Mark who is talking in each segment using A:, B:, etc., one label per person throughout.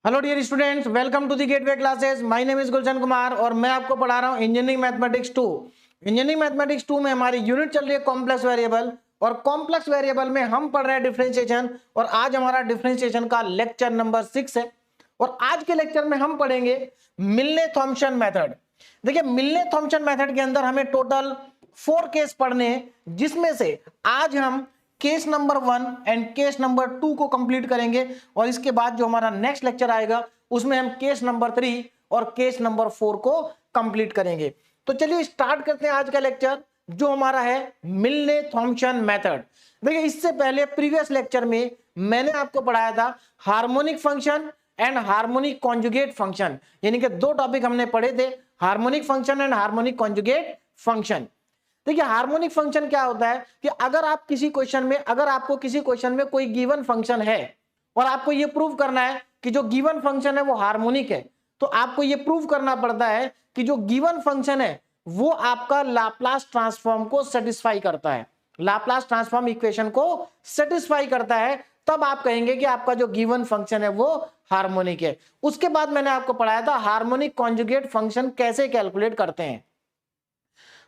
A: Hello dear students, welcome to the Gateway Classes. My name is Gulshan Kumar और मैं आपको पढ़ा रहा हूं इंजीनियरिंग मैथमेटिक्स 2। इंजीनियरिंग मैथमेटिक्स 2 में हमारी यूनिट चल रही है कॉम्प्लेक्स वेरिएबल, और कॉम्प्लेक्स वेरिएबल में हम पढ़ रहे हैं डिफरेंशिएशन। और आज हमारा डिफरेंशिएशन का लेक्चर नंबर 6 है। और आज के लेक्चर में हम पढ़ेंगे मिलने-थॉम्पसन मेथड। देखिए, मिलने-थॉम्पसन मेथड के अंदर हमें टोटल 4 केस पढ़ने हैं, जिसमें से आज हम case number 1 and case number 2 को कंप्लीट करेंगे। और इसके बाद जो हमारा नेक्स्ट लेक्चर आएगा उसमें हम केस नंबर 3 और केस नंबर 4 को कंप्लीट करेंगे। तो चलिए स्टार्ट करते हैं आज का लेक्चर, जो हमारा है मिलने-थॉम्पसन मेथड। देखिए, इससे पहले प्रीवियस लेक्चर में मैंने आपको पढ़ाया था harmonic function and harmonic conjugate function, यानी कि दो टॉपिक हमने पढ़े थे, harmonic function and harmonic conjugate function. देखिए, हार्मोनिक फंक्शन क्या होता है कि अगर आपको किसी क्वेश्चन में कोई गिवन फंक्शन है और आपको ये प्रूव करना है कि जो गिवन फंक्शन है वो हार्मोनिक है, तो आपको ये प्रूव करना पड़ता है कि जो गिवन फंक्शन है वो आपका लाप्लास ट्रांसफॉर्म को सेटिस्फाई करता है, लाप्लास ट्रांसफॉर्म इक्वेशन को सेटिस्फाई करता है। तब आप कहेंगे कि आपका जो गिवन फंक्शन है वो हार्मोनिक है। उसके बाद मैंने आपको पढ़ाया था हार्मोनिक कॉन्जुगेट फंक्शन कैसे कैलकुलेट करते हैं।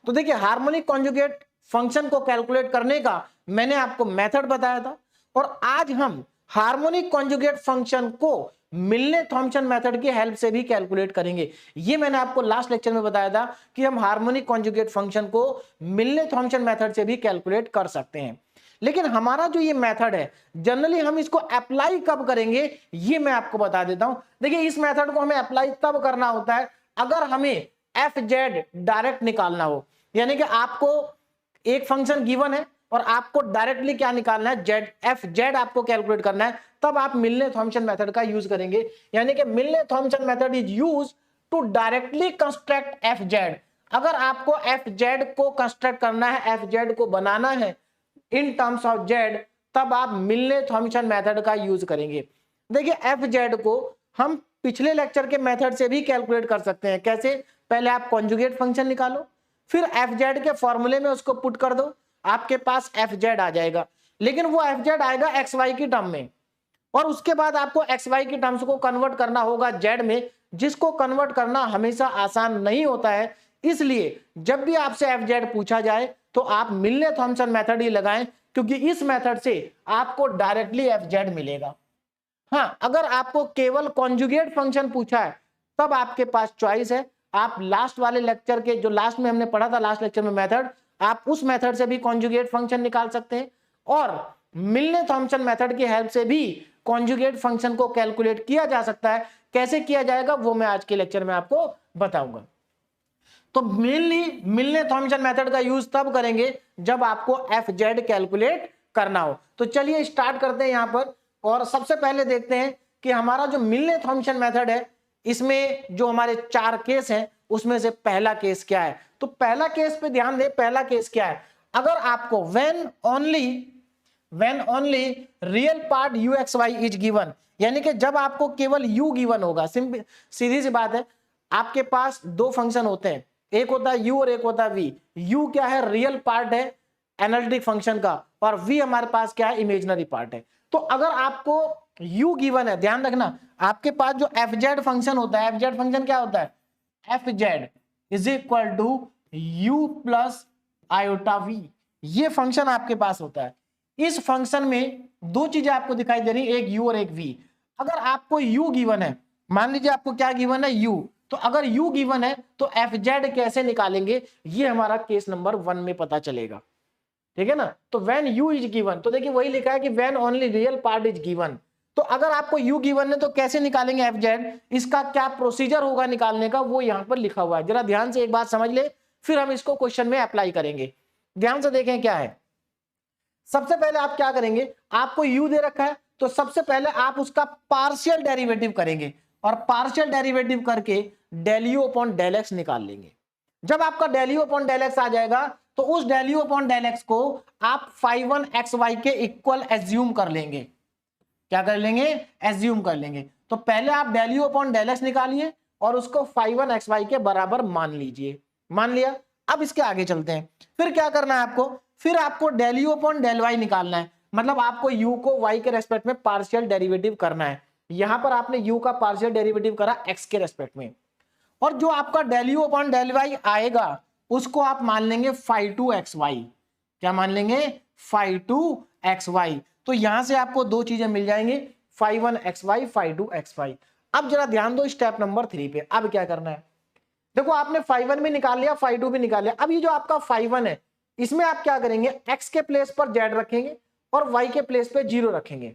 A: तो देखिए, हार्मोनिक कॉन्जुगेट फंक्शन को कैलकुलेट करने का मैंने आपको मेथड बताया था, और आज हम हार्मोनिक कॉन्जुगेट फंक्शन को मिलने-थॉम्पसन मेथड की हेल्प से भी कैलकुलेट करेंगे। ये मैंने आपको लास्ट लेक्चर में बताया था कि हम हार्मोनिक कॉन्जुगेट फंक्शन को मिलने-थॉम्पसन मेथड से भी कैलकुलेट कर सकते हैं। लेकिन हमारा जो ये मेथड है, जनरली हम इसको अप्लाई कब करेंगे ये मैं आपको बता देता हूं। देखिए, इस मेथड को हमें अप्लाई तब करना होता है अगर हमें एफ जेड डायरेक्ट निकालना हो, यानी कि आपको एक फंक्शन गिवन है और आपको डायरेक्टली क्या निकालना है, जेड, एफ जेड आपको कैलकुलेट करना है, तब आप मिलने-थॉम्पसन मेथड का यूज करेंगे। यानी कि Milne Thomson method is use to directly construct F Z. अगर आपको एफ जेड को कंस्ट्रक्ट करना है, एफ जेड को बनाना है इन टर्म्स ऑफ जेड, तब आप मिलने-थॉम्पसन मेथड का यूज करेंगे। देखिए, एफ जेड को हम पिछले लेक्चर के मेथड से भी कैलकुलेट कर सकते हैं। कैसे? पहले आप कॉन्जुगेट फंक्शन निकालो, फिर एफ जेड के फॉर्मूले में उसको पुट कर दो, आपके पास एफ जेड आ जाएगा। लेकिन वो एफ जेड आएगा एक्स वाई की टर्म में, और उसके बाद आपको एक्स वाई की टर्म्स को कन्वर्ट करना होगा जेड में, जिसको कन्वर्ट करना हमेशा आसान नहीं होता है। इसलिए जब भी आपसे एफ जेड पूछा जाए तो आप मिलने-थॉम्पसन मेथड ही लगाएं, क्योंकि इस मेथड से आपको डायरेक्टली एफ जेड मिलेगा। हाँ, अगर आपको केवल कॉन्जुगेट फंक्शन पूछा है तब आपके पास चॉइस है। आप लास्ट वाले लेक्चर के जो लास्ट में हमने पढ़ा था, लास्ट लेक्चर में मेथड, आप उस मेथड से भी कॉन्जुगेट फंक्शन निकाल सकते हैं, और मिलने-थॉम्पसन मेथड की हेल्प से भी कॉन्जुगेट फंक्शन को कैलकुलेट किया जा सकता है। कैसे किया जाएगा वो मैं आज के लेक्चर में आपको बताऊंगा। तो मेनली मिलने-थॉम्पसन मेथड का यूज तब करेंगे जब आपको एफ जेड कैलकुलेट करना हो। तो चलिए स्टार्ट करते हैं यहां पर, और सबसे पहले देखते हैं कि हमारा जो मिलने-थॉम्पसन मेथड है, इसमें जो हमारे 4 केस हैं उसमें से पहला केस क्या है। तो पहला केस पे ध्यान दें। पहला केस क्या है? अगर आपको when only real part u x y is given, यानी कि जब आपको केवल यू गिवन होगा। सीधी सी बात है, आपके पास दो फंक्शन होते हैं, एक होता है यू और एक होता है वी। यू क्या है? रियल पार्ट है एनालिटिक फंक्शन का, और वी हमारे पास क्या है? इमेजिनरी पार्ट है। तो अगर आपको u गिवन है, ध्यान रखना, आपके पास जो एफ जेड फंक्शन होता है, एफ जेड फंक्शन क्या होता है? F z is equal to u plus iota v, ये फंक्शन आपके पास होता है। इस फंक्शन में दो चीजें आपको दिखाई दे रही, एक u और एक v। अगर आपको u गिवन है, मान लीजिए आपको क्या गिवन है? u। तो अगर u गिवन है तो एफ जेड कैसे निकालेंगे, ये हमारा केस नंबर 1 में पता चलेगा। ठीक है ना? तो व्हेन u इज गिवन, तो देखिए वही लिखा है कि when only real part is given. तो अगर आपको u गिवन है तो कैसे निकालेंगे एफ जेड, इसका क्या प्रोसीजर होगा निकालने का, वो यहां पर लिखा हुआ है। जरा ध्यान से एक बात समझ ले, फिर हम इसको क्वेश्चन में अप्लाई करेंगे। ध्यान से देखें क्या है। सबसे पहले आप क्या करेंगे, आपको u दे रखा है तो सबसे पहले आप उसका पार्शियल डेरिवेटिव करेंगे, और पार्शियल डेरिवेटिव करके del u upon del x निकाल लेंगे। जब आपका del u upon del x आ जाएगा तो उस del u upon del x को आप phi1 xy के इक्वल एज्यूम कर लेंगे। क्या कर लेंगे? एज्यूम कर लेंगे। तो पहले आप del u upon del x निकालिए और उसको phi1 xy के बराबर मान लीजिए। मान लिया। अब इसके आगे चलते हैं। फिर क्या करना है आपको? फिर आपको del u upon del y निकालना है, मतलब आपको u को y के रेस्पेक्ट में पार्शियल डेरिवेटिव करना है। यहां पर आपने u का पार्शियल डेरिवेटिव करा x के रेस्पेक्ट में, और जो आपका del u upon del y आएगा उसको आप मान लेंगे फाई टू एक्स वाई। क्या मान लेंगे? Phi two x y. तो यहां से आपको दो चीजें मिल जाएंगी, phi one x y, phi two x y. अब जरा ध्यान दो स्टेप नंबर 3 पे। अब क्या करना है, देखो आपने फाई वन भी निकाल लिया, फाई टू भी निकाल लिया। अब ये जो आपका फाई वन है इसमें आप क्या करेंगे, x के प्लेस पर z रखेंगे और y के प्लेस पे 0 रखेंगे।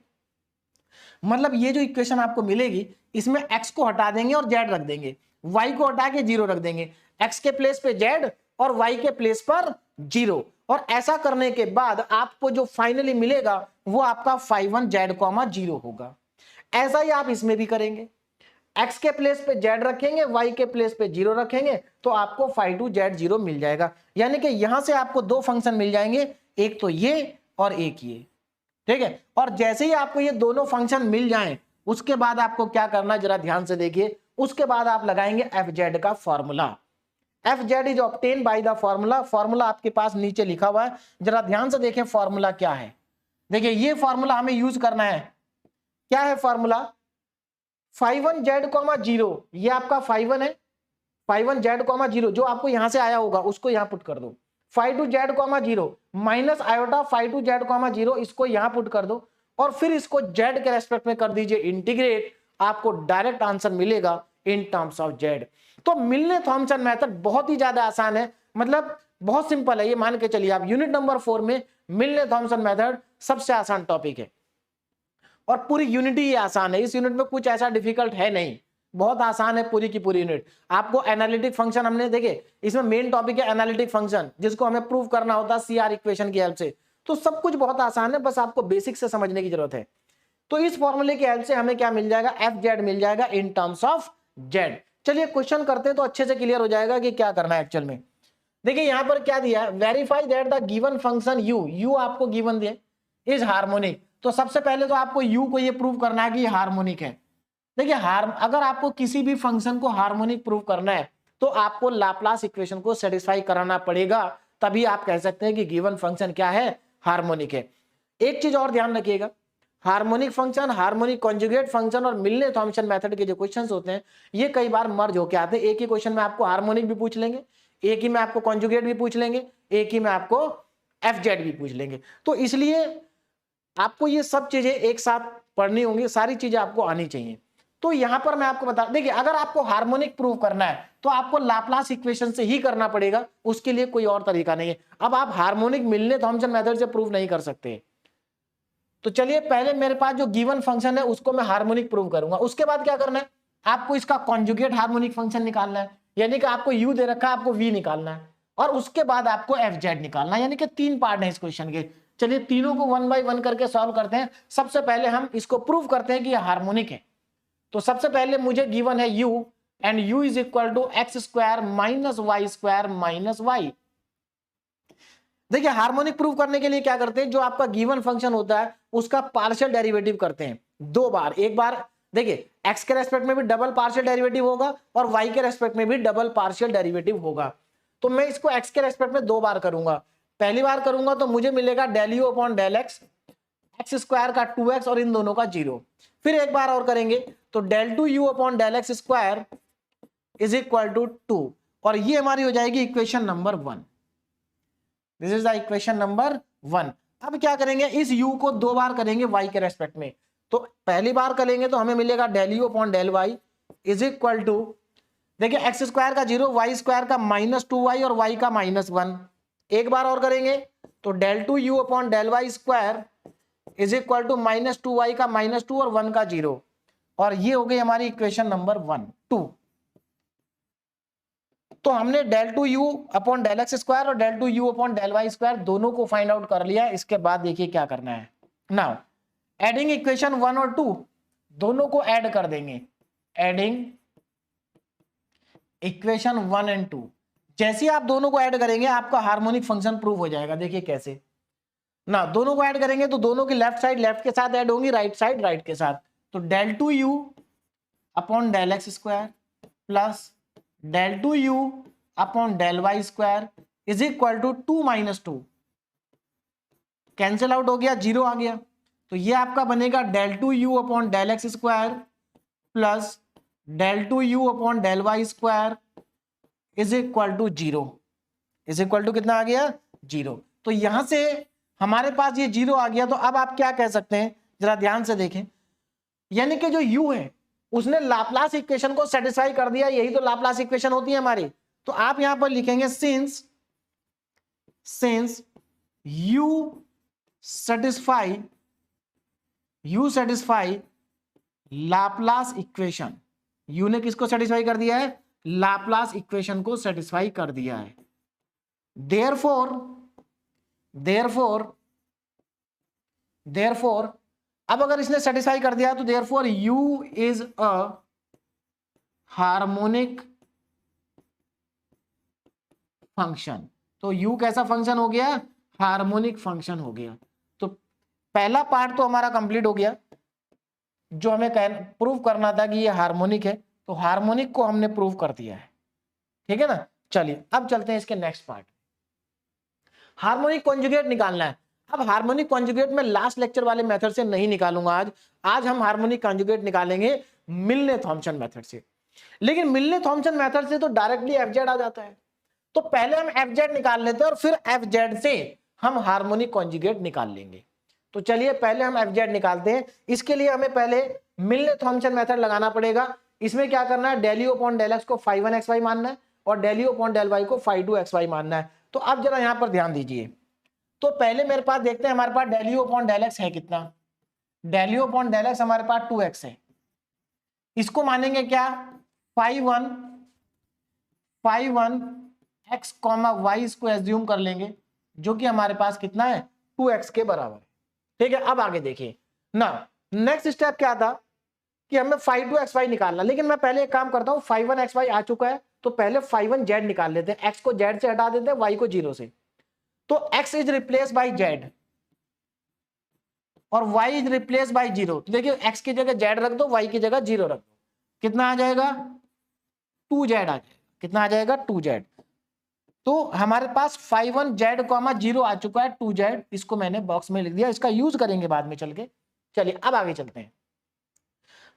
A: मतलब ये जो इक्वेशन आपको मिलेगी इसमें x को हटा देंगे और z रख देंगे, y को हटा के 0 रख देंगे, x के प्लेस पे z और y के प्लेस पर 0। और ऐसा करने के बाद आपको जो फाइनली मिलेगा वो आपका फाई वन z कॉमा 0 होगा। ऐसा ही आप इसमें भी करेंगे, x के प्लेस पे z रखेंगे, y के प्लेस पे 0 रखेंगे, तो आपको फाई टू z 0 मिल जाएगा। यानी कि यहां से आपको दो फंक्शन मिल जाएंगे, एक तो ये और एक ये, ठीक है। और जैसे ही आपको ये दोनों फंक्शन मिल जाएं उसके बाद आपको क्या करना है जरा ध्यान से देखिए। उसके बाद आप लगाएंगे एफ जेड का formula. F z is obtain by the formula. Formula आपके पास नीचे लिखा हुआ है, जरा ध्यान से देखें फॉर्मूला क्या है। देखिए ये फॉर्मूला हमें यूज करना है। क्या है formula? Phi one Z comma 0, ये आपका फाई वन है, फाई वन जेड कॉमा 0 जो आपको यहां से आया होगा उसको यहां पुट कर दो। Phi two Z comma 0 minus iota phi two Z comma 0, इसको यहां पुट कर दो और फिर इसको जेड के रेस्पेक्ट में कर दीजिए इंटीग्रेट। आपको डायरेक्ट आंसर मिलेगा इन टर्म्स ऑफ जेड। तो मिलने थॉमसन मेथड बहुत ही ज्यादा आसान है, मतलब बहुत सिंपल है। ये मान के चलिए आप यूनिट नंबर 4 में मिलने थॉमसन मेथड सबसे आसान टॉपिक है और पूरी यूनिट ही आसान है। इस यूनिट में कुछ ऐसा डिफिकल्ट है नहीं, बहुत आसान है पूरी की पूरी यूनिट। आपको एनालिटिक फंक्शन हमने देखे, इसमें मेन टॉपिक है एनालिटिक फंक्शन जिसको हमें प्रूव करना होता है सीआर इक्वेशन की हेल्प से। तो सब कुछ बहुत आसान है, बस आपको बेसिक से समझने की जरूरत है। तो इस फॉर्मूले की हेल्प से हमें क्या मिल जाएगा, एफ जेड मिल जाएगा इन टर्म्स ऑफ जेड। चलिए क्वेश्चन करते हैं तो अच्छे से क्लियर हो जाएगा कि क्या करना है एक्चुअल में। देखिए यहां पर क्या दिया है, verify that the given function you आपको गिवन दिया इज हार्मोनिक। तो सबसे पहले तो आपको यू को ये प्रूव करना है कि ये हार्मोनिक है। देखिए अगर आपको किसी भी फंक्शन को हार्मोनिक प्रूव करना है तो आपको लाप्लास इक्वेशन को सेटिस्फाई कराना पड़ेगा, तभी आप कह सकते हैं कि गिवन फंक्शन क्या है, हार्मोनिक है। एक चीज और ध्यान रखिएगा, harmonic function, harmonic conjugate function और मिलने थॉमसन मेथड के जो क्वेश्चंस होते हैं ये कई बार मर्ज होके आते हैं। एक ही क्वेश्चन में आपको हार्मोनिक भी पूछ लेंगे, एक ही में आपको कॉन्जुगेट भी पूछ लेंगे, एक ही में आपको एफ जेड भी पूछ लेंगे। तो इसलिए आपको ये सब चीजें एक साथ पढ़नी होंगी, सारी चीजें आपको आनी चाहिए। तो यहां पर मैं आपको बता, देखिए अगर आपको हार्मोनिक प्रूव करना है तो आपको लाप्लास इक्वेशन से ही करना पड़ेगा, उसके लिए कोई और तरीका नहीं है। अब आप हार्मोनिक मिलने थॉमसन मेथड से प्रूव नहीं कर सकते। तो चलिए पहले मेरे पास जो गिवन फंक्शन है उसको मैं हार्मोनिक प्रूव करूंगा, उसके बाद क्या करना है, आपको इसका कॉन्जुगेट हार्मोनिक फंक्शन निकालना है, यानी कि आपको यू दे रखा है, आपको वी निकालना है, और उसके बाद आपको एफ जेड निकालना है। यानी कि 3 पार्ट है इस क्वेश्चन के। चलिए तीनों को 1 बाय 1 करके सॉल्व करते हैं। सबसे पहले हम इसको प्रूव करते हैं कि यह हार्मोनिक है। तो सबसे पहले मुझे गिवन है u and u is equal to x square minus y square minus y. देखिए हार्मोनिक प्रूव करने के लिए क्या करते हैं, जो आपका गिवन फंक्शन होता है उसका पार्शियल डेरिवेटिव करते हैं 2 बार। एक बार देखिए x के रेस्पेक्ट में भी डबल पार्शियल डेरिवेटिव होगा और y के रेस्पेक्ट में भी डबल पार्शियल डेरिवेटिव होगा। तो मैं इसको x के रेस्पेक्ट में 2 बार करूंगा। पहली बार करूंगा तो मुझे मिलेगा del u upon del x, x square का 2x और इन दोनों का 0। फिर एक बार और करेंगे तो del two u upon del x square is equal to 2, और ये हमारी हो जाएगी equation number 1। This is the equation number 1। अब क्या करेंगे, इस u को 2 बार करेंगे y के रेस्पेक्ट में। तो पहली बार करेंगे तो हमें मिलेगा del u upon del y is equal to, देखिए एक्स स्क्वायर का 0, वाई स्क्वायर का -2y और y का -1। एक बार और करेंगे तो del two u upon del y square is equal to -2y का -2 और 1 का 0, और ये हो गई हमारी इक्वेशन नंबर 2। तो हमने del two u upon del x square और del two u upon del y square दोनों को फाइंड आउट कर लिया। इसके बाद देखिए क्या करना है, नाउ एडिंग इक्वेशन 1 और 2 दोनों को ऐड कर देंगे। एडिंग इक्वेशन 1 एंड 2, जैसे आप दोनों को ऐड करेंगे आपका हार्मोनिक फंक्शन प्रूव हो जाएगा। देखिए कैसे ना, दोनों को ऐड करेंगे तो दोनों की लेफ्ट साइड लेफ्ट के साथ ऐड होंगी, राइट साइड राइट के साथ। तो del two u upon del x square plus del two u upon del y square is equal to 2 - 2, cancel out हो गया, 0 आ गया। तो ये आपका बनेगा del 2u अपॉन del x square plus del 2u अपॉन del y square is equal to 0, is equal to कितना आ गया 0। तो यहां से हमारे पास ये 0 आ गया। तो अब आप क्या कह सकते हैं, जरा ध्यान से देखें, यानी कि जो u है उसने लाप्लास इक्वेशन को सेटिस्फाई कर दिया। यही तो लाप्लास इक्वेशन होती है हमारी। तो आप यहां पर लिखेंगे since u satisfy Laplace equation, u ने किसको सेटिस्फाई कर दिया है, लाप्लास इक्वेशन को सेटिस्फाई कर दिया है। therefore अब अगर इसने सेटिस्फाई कर दिया तो therefore u is a harmonic function. तो u कैसा फंक्शन हो गया, हार्मोनिक फंक्शन हो गया। तो पहला पार्ट तो हमारा कंप्लीट हो गया, जो हमें प्रूव करना था कि ये हार्मोनिक है, तो हार्मोनिक को हमने प्रूव कर दिया है। ठीक है ना। चलिए अब चलते हैं इसके नेक्स्ट पार्ट, हार्मोनिक कॉन्जुगेट निकालना है। अब हार्मोनिक कॉन्जुगेट में लास्ट लेक्चर वाले मेथड से नहीं निकालूंगा आज हम हार्मोनिक कॉन्जुगेट निकालेंगे मिलने थॉम्पसन मेथड से। लेकिन मिलने थॉम्पसन मेथड से तो डायरेक्टली एफजेड आ जाता है, तो पहले हम एफजेड निकाल लेते हैं और फिर एफजेड से हम हार्मोनिक कॉन्जुगेट निकाल लेंगे। तो चलिए पहले हम एफजेड निकालते हैं। इसके लिए हमें पहले मिलने थॉम्पसन मेथड लगाना पड़ेगा। इसमें क्या करना है, del u upon del x को phi 1 xy मानना है और del u upon del y को phi 2 xy मानना है। तो अब जरा यहां पर ध्यान दीजिए। तो पहले मेरे पास देखते हैं हमारे पास del u upon del x है कितना, del u upon del x हमारे पास 2x है। इसको मानेंगे क्या, phi 1 x y इसको एज्यूम कर लेंगे, जो कि हमारे पास कितना है 2x के बराबर है। ठीक है। अब आगे देखिए ना, नेक्स्ट स्टेप क्या था कि हमें phi 2 xy निकालना। लेकिन मैं पहले एक काम करता हूं, phi 1 xy आ चुका है तो पहले phi 1 z निकाल लेते हैं। x को z से हटा देते हैं, y को 0 से। तो x is replace by z और y इज रिप्लेस बाय 0। तो देखिए x की जगह z रख दो, y की जगह 0 रख दो, कितना आ जाएगा 2z आ जाएगा। कितना आ जाएगा 2z। तो हमारे पास phi 1 z, 0 आ चुका है 2z। इसको मैंने बॉक्स में लिख दिया, इसका यूज करेंगे बाद में चल के। चलिए अब आगे चलते हैं।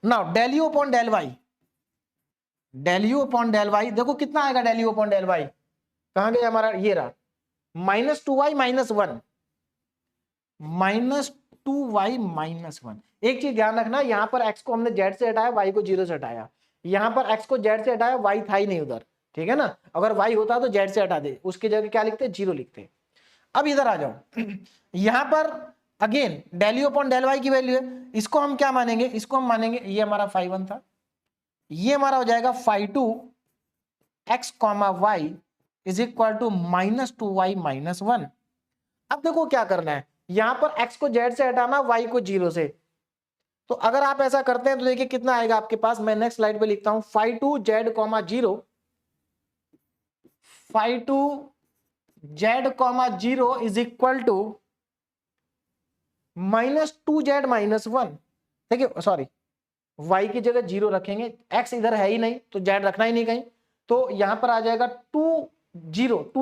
A: Now del u upon del y, del u upon del y देखो कितना आएगा del u upon del y, कहां गया हमारा, ये रहा, -2y -1, -2y -1। एक चीज ध्यान रखना, यहां पर x को हमने z से हटाया, y को 0 से हटाया। यहां पर x को z से हटाया, y था ही नहीं उधर। ठीक है ना। अगर y होता तो z से हटा दे, उसकी जगह क्या लिखते 0 लिखते। अब इधर आ जाओ, यहां पर again del u upon del y की वैल्यू है। इसको हम क्या मानेंगे, इसको हम मानेंगे, ये हमारा phi 1 था, ये हमारा हो जाएगा phi 2 x, y is equal to -2y -1। अब देखो क्या करना है, यहां पर x को z से हटाना, y को 0 से। तो अगर आप ऐसा करते हैं तो देखिए कितना आएगा आपके पास। मैं नेक्स्ट स्लाइड पे लिखता हूं, phi 2 z, 0, phi 2 z, 0 is equal to -2z -1। देखिए सॉरी, y की जगह 0 रखेंगे, x इधर है ही नहीं तो z रखना ही नहीं कहीं। तो यहां पर आ जाएगा 2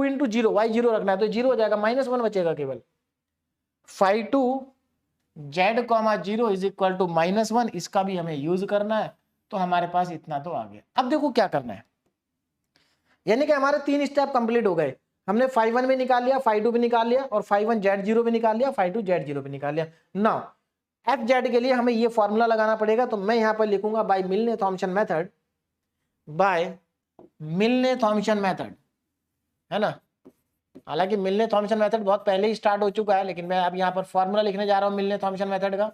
A: इंटू 0, y 0 रखना है तो 0 हो जाएगा, -1 बचेगा केवल। phi 2 z, 0 is equal to -1। इसका भी हमें यूज करना है, तो हमारे पास इतना तो आ गया। अब देखो क्या करना है, यानी कि हमारे 3 स्टेप कंप्लीट हो गए। हमने phi 1 भी निकाल लिया, phi 2 भी निकाल लिया और phi 1 z 0 भी निकाल लिया, phi 2 z 0 भी निकाल लिया। नाउ एफ जेड के लिए हमें ये फॉर्मूला लगाना पड़ेगा। तो मैं यहां पर लिखूंगा बाय मिलने थॉम्पसन मेथड, बाय मिलने थॉम्पसन मेथड, है ना। हालांकि मिलने थॉम्पसन मेथड बहुत पहले ही स्टार्ट हो चुका है, लेकिन मैं अब यहां पर फॉर्मूला लिखने जा रहा हूं मिलने थॉम्पसन मेथड का।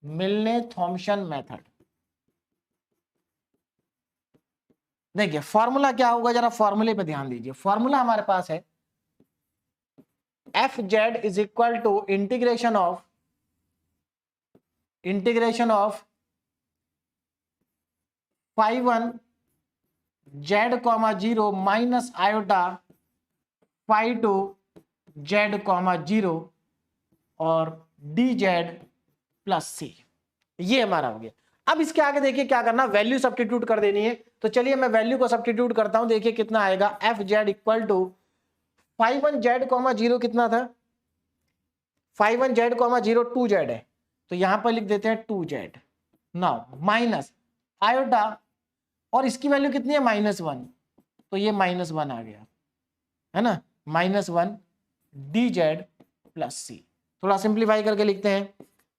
A: मिलने थॉम्पसन मेथड, देखिए फॉर्मूला क्या होगा, जरा फॉर्मूले पे ध्यान दीजिए। फॉर्मूला हमारे पास है f z is equal to integration of phi 1 z, 0 minus iota phi 2 z, 0 और dz प्लस सी। ये हमारा हो गया। अब इसके आगे देखिए क्या करना, वैल्यू सब्स्टिट्यूट कर देनी है। तो चलिए मैं वैल्यू को सब्स्टिट्यूट करता हूं। देखिए कितना आएगा, f Z equal to phi 1 z, 0 कितना था, phi 1 z, 0 2z है, तो यहां पर लिख देते हैं 2z। नाउ माइनस आयोटा, और इसकी वैल्यू कितनी है -1, तो ये -1 आ गया है ना, -1 dz प्लस सी। थोड़ा सिंप्लीफाई करके लिखते हैं,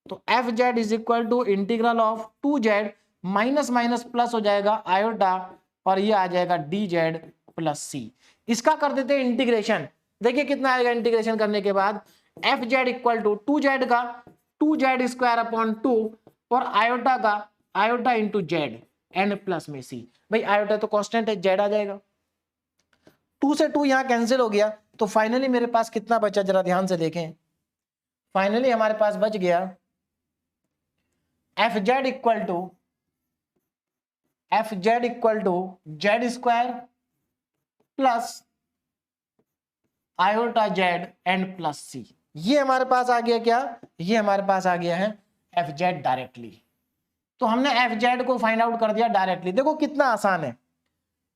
A: तो f z is equal to integral of 2z minus minus plus हो जाएगा आयोटा, और ये आ जाएगा dz प्लस सी। इसका कर देते हैं इंटीग्रेशन, देखिए कितना आएगा इंटीग्रेशन करने के बाद, F Z equal to 2z का 2z स्क्वायर अपॉन 2 और आयोटा का iota into Z and plus में सी। भाई आयोटा तो कांस्टेंट है, जेड आ जाएगा, 2 से 2 यहां कैंसिल हो गया, तो फाइनली मेरे पास कितना बचा जरा ध्यान से देखें। फाइनली हमारे पास बच गया F Z equal to Z square plus iota Z and plus C. ये हमारे पास आ गया क्या, ये हमारे पास आ गया है एफ जेड डायरेक्टली। तो हमने एफ जेड को फाइंड आउट कर दिया डायरेक्टली। देखो कितना आसान है,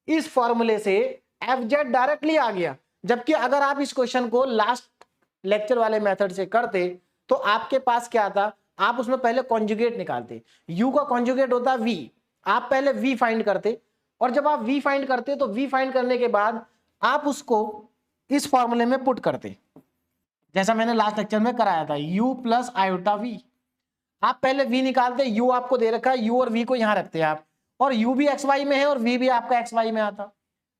A: इस फॉर्मूले से एफ जेड डायरेक्टली आ गया। जबकि अगर आप इस क्वेश्चन को लास्ट लेक्चर वाले मेथड से करते तो आपके पास क्या आता, आप उसमें पहले कॉन्जुगेट निकालते, u का कॉन्जुगेट होता है v, आप पहले v फाइंड करते, और जब आप v फाइंड करते तो v फाइंड करने के बाद आप उसको इस फॉर्मूले में पुट करते, जैसा मैंने लास्ट लेक्चर में कराया था, u प्लस आयोटा v। आप पहले v निकालते, u आपको दे रखा है, u और v को यहां रखते हैं आप, और u भी xy में है और v भी आपका xy में आता,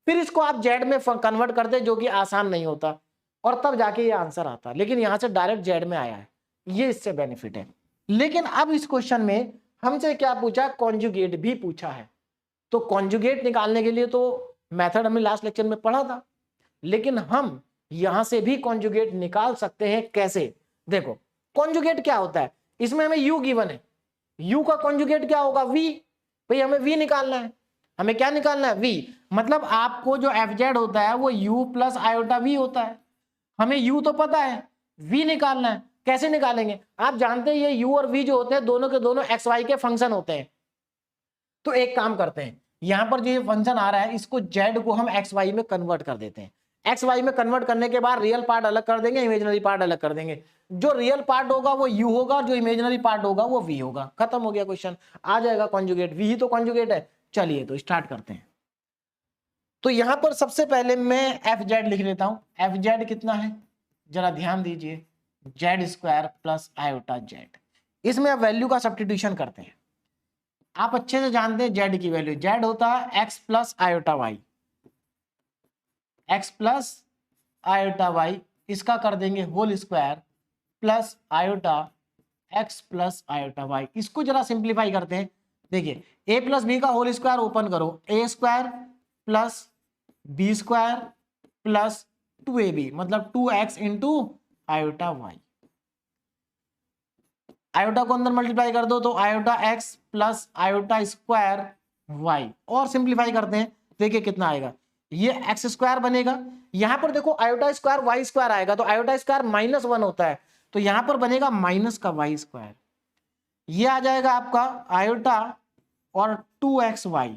A: फिर इसको आप z में कन्वर्ट करते, जो कि आसान नहीं होता, और तब जाके ये आंसर आता। लेकिन यहां से डायरेक्ट z में आया है, ये इससे बेनिफिट है। लेकिन अब इस क्वेश्चन में हमसे क्या पूछा, कॉन्जुगेट भी पूछा है। तो कॉन्जुगेट निकालने के लिए तो मेथड हमने लास्ट लेक्चर में पढ़ा था, लेकिन हम यहां से भी कॉन्जुगेट निकाल सकते हैं। कैसे, देखो कॉन्जुगेट क्या होता है, इसमें हमें u गिवन है, u का कॉन्जुगेट क्या होगा v, भाई हमें v निकालना है, हमें क्या निकालना है v, मतलब आपको जो एफ जेड होता है वो u प्लस आयोटा v होता है। हमें u तो पता है, v निकालना है, कैसे निकालेंगे, आप जानते हैं ये u और v जो होते हैं दोनों के दोनों एक्स वाई के फंक्शन होते हैं। तो एक काम करते हैं, यहां पर जो ये फंक्शन आ रहा है इसको z को हम एक्स वाई में कन्वर्ट कर देते हैं। एक्स वाई में कन्वर्ट करने के बाद रियल पार्ट अलग कर देंगे, इमेजिनरी पार्ट अलग कर देंगे। जो रियल पार्ट होगा वो u होगा और जो इमेजिनरी पार्ट होगा वो v होगा। खत्म हो गया क्वेश्चन, आ जाएगा कॉन्जुगेट, v ही तो कॉन्जुगेट है। चलिए तो स्टार्ट करते हैं। तो यहां पर सबसे पहले मैं एफ जेड लिख लेता हूं। एफ जेड कितना है जरा ध्यान दीजिए, Z square plus iota Z. इसमें अब वैल्यू का सब्स्टिट्यूशन करते हैं। आप अच्छे से जानते हैं जेड की वैल्यू, जेड होता है x plus iota y, x plus iota y, इसका कर देंगे whole square plus iota x plus iota y. इसको जरा सिंप्लीफाई करते हैं, देखिए ए प्लस बी का होल स्क्वायर ओपन करो, A square plus B square plus 2ab, मतलब 2x into iota Y. Iota को अंदर मल्टीप्लाई कर दो तो iota x plus iota square y, और सिंप्लीफाई करते हैं, देखिए कितना आएगा, ये x स्क्वायर बनेगा, यहां पर देखो आयोटा स्क्वायर y स्क्वायर आएगा, तो आयोटा स्क्वायर -1 होता है, तो यहां पर बनेगा माइनस का y स्क्वायर, ये आ जाएगा आपका आयोटा और 2xy,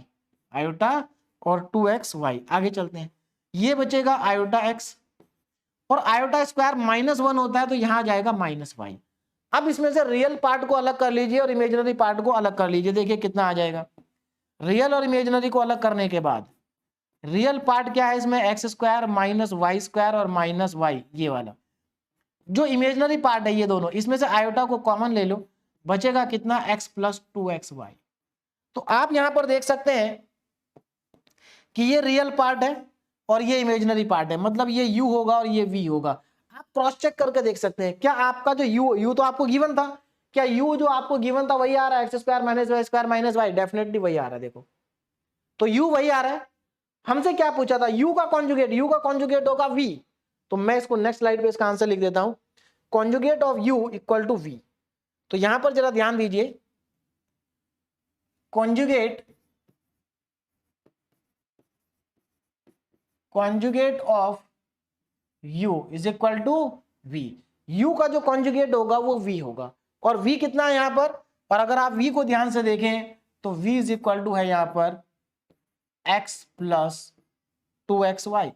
A: आयोटा और 2xy। आगे चलते हैं, ये बचेगा आयोटा x, और आयोटा स्क्वायर -1 होता है तो यहां आ जाएगा -y। अब इसमें से रियल पार्ट को अलग कर लीजिए और इमेजिनरी पार्ट को अलग कर लीजिए, देखिए कितना आ जाएगा। रियल और इमेजिनरी को अलग करने के बाद रियल पार्ट क्या है इसमें, x square minus y square और माइनस वाई, ये वाला। जो इमेजिनरी पार्ट है ये दोनों, इसमें से आयोटा को कॉमन ले लो, बचेगा कितना, x प्लस 2xy। तो आप यहां पर देख सकते हैं कि ये रियल पार्ट है और ये इमेजिनरी पार्ट है, मतलब ये u होगा और ये v होगा। आप क्रॉस चेक करके देख सकते हैं, क्या आपका जो u तो आपको गिवन था, क्या u जो आपको गिवन था वही आ रहा है, x square minus y square minus y, definitely वही आ रहा है। देखो तो u वही आ रहा है। हमसे क्या पूछा था, u का कॉन्जुगेट होगा v, तो मैं इसको नेक्स्ट स्लाइड पे इसका आंसर लिख देता हूं, conjugate of u equal to v। तो यहां पर जरा ध्यान दीजिए, conjugate of u is equal to v। u का जो कॉन्जुगेट होगा वो v होगा, और v कितना है यहां पर, और अगर आप v को ध्यान से देखें तो v इज इक्वल टू है यहां पर x plus 2xy,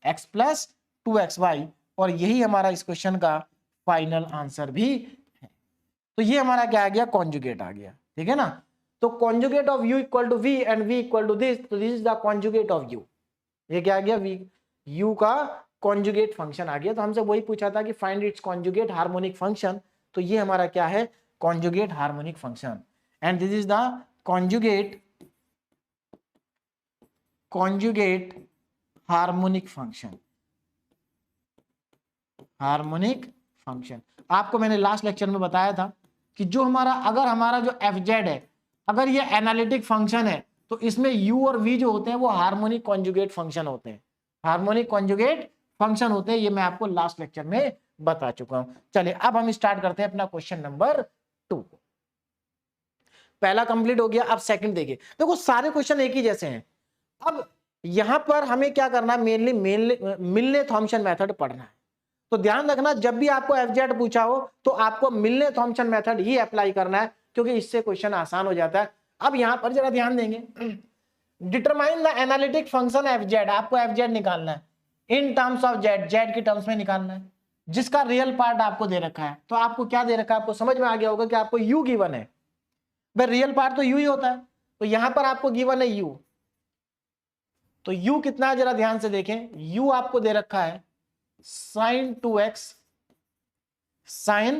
A: x plus 2xy, और यही हमारा इस क्वेश्चन का फाइनल आंसर भी है। तो ये हमारा क्या आ गया, कॉन्जुगेट आ गया, ठीक है ना। तो conjugate of u equal to v and v equal to this, तो this is the conjugate of u। ये क्या आ गया, v u का कॉन्जुगेट फंक्शन आ गया। तो हमसे वही पूछा था कि find its conjugate harmonic function, तो ये हमारा क्या है, conjugate harmonic function. And this is the conjugate harmonic function. Harmonic function आपको मैंने लास्ट लेक्चर में बताया था कि जो हमारा, अगर हमारा जो fz है, अगर ये एनालिटिक फंक्शन है, तो इसमें u और v जो होते हैं वो हार्मोनिक कॉन्जुगेट फंक्शन होते हैं, हार्मोनिक कॉन्जुगेट फंक्शन होते हैं। ये मैं आपको लास्ट लेक्चर में बता चुका हूं। चलिए अब हम स्टार्ट करते हैं अपना क्वेश्चन नंबर 2। पहला कंप्लीट हो गया, अब सेकंड देखिए। देखो सारे क्वेश्चन एक ही जैसे हैं। अब यहां पर हमें क्या करना है, मेनली मिलने थॉम्सन मेथड पढ़ना है। तो ध्यान रखना, जब भी आपको एफजेड पूछा हो तो आपको मिलने थॉम्सन मेथड ही अप्लाई करना है, क्योंकि इससे क्वेश्चन आसान हो जाता है। अब यहां पर जरा ध्यान देंगे, determine the analytic function f z, आपको एफजेड निकालना है in terms of z, z की टर्म्स में निकालना है, जिसका रियल पार्ट आपको दे रखा है। तो आपको क्या दे रखा है, आपको समझ में आ गया होगा कि आपको यू गिवन है, भाई रियल पार्ट तो यू ही होता है। तो यहां पर आपको गिवन है यू, तो u कितना है जरा ध्यान से देखें, u आपको दे रखा है sin 2x, sin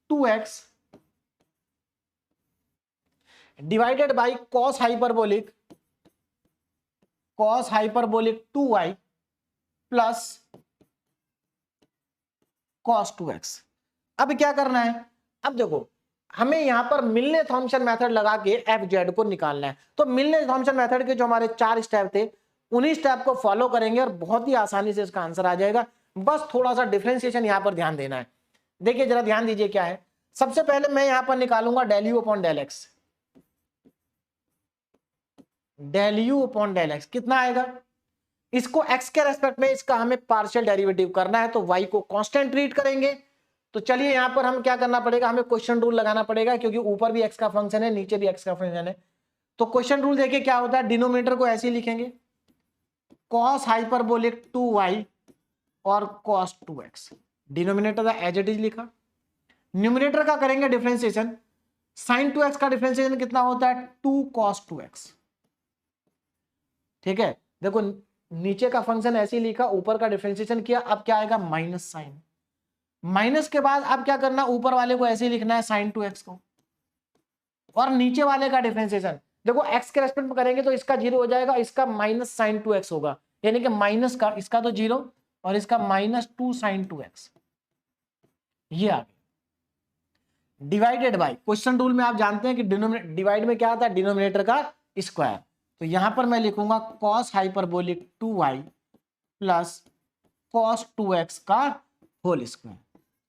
A: 2x divided by cos hyperbolic 2y plus cos 2x। अब क्या करना है, अब देखो हमें यहां पर मिलने थॉम्सन मेथड लगा के एफजेड को निकालना है। तो मिलने थॉम्सन मेथड के जो हमारे 4 स्टेप थे, उन्हीं स्टेप को फॉलो करेंगे और बहुत ही आसानी से इसका आंसर आ जाएगा। बस थोड़ा सा डिफरेंशिएशन यहां पर ध्यान देना है। देखिए जरा ध्यान दीजिए क्या है। सबसे पहले मैं यहां पर निकालूंगा del u upon del x. Del u upon del x कितना आएगा, इसको x के रेस्पेक्ट में इसका हमें पार्शियल डेरिवेटिव करना है, तो y को कांस्टेंट ट्रीट करेंगे। तो चलिए यहां पर हम क्या करना पड़ेगा, हमें क्वेश्चन रूल लगाना पड़ेगा, क्योंकि ऊपर भी x का फंक्शन है, नीचे भी x का फंक्शन है। तो क्वेश्चन रूल देखिए क्या होता है, डिनोमिनेटर को ऐसे ही लिखेंगे cos हाइपरबोलिक 2y और cos 2x, डिनोमिनेटर का एज इट इज लिखा। न्यूमिनेटर का करेंगे डिफरेंशिएशन, sin 2x का डिफरेंशिएशन कितना होता है 2 cos 2x, ठीक है। देखो नीचे का फंक्शन ऐसे ही लिखा, ऊपर का डिफरेंशिएशन किया, अब क्या आएगा माइनस साइन, माइनस के बाद अब क्या करना, ऊपर वाले को ऐसे ही लिखना है sin 2x को, और नीचे वाले का डिफरेंशिएशन देखो x के रेस्पेक्ट में करेंगे तो इसका 0 हो जाएगा, इसका माइनस sin 2x होगा, यानी कि माइनस का इसका तो 0 और इसका माइनस 2 sin 2x, ये आ गया। डिवाइडेड बाय, क्वेश्चन रूल में आप जानते हैं कि डिवाइड में क्या आता है, डिनोमिनेटर का स्क्वायर। तो यहां पर मैं लिखूंगा cos hyperbolic 2y plus cos 2x का होल स्क्वायर।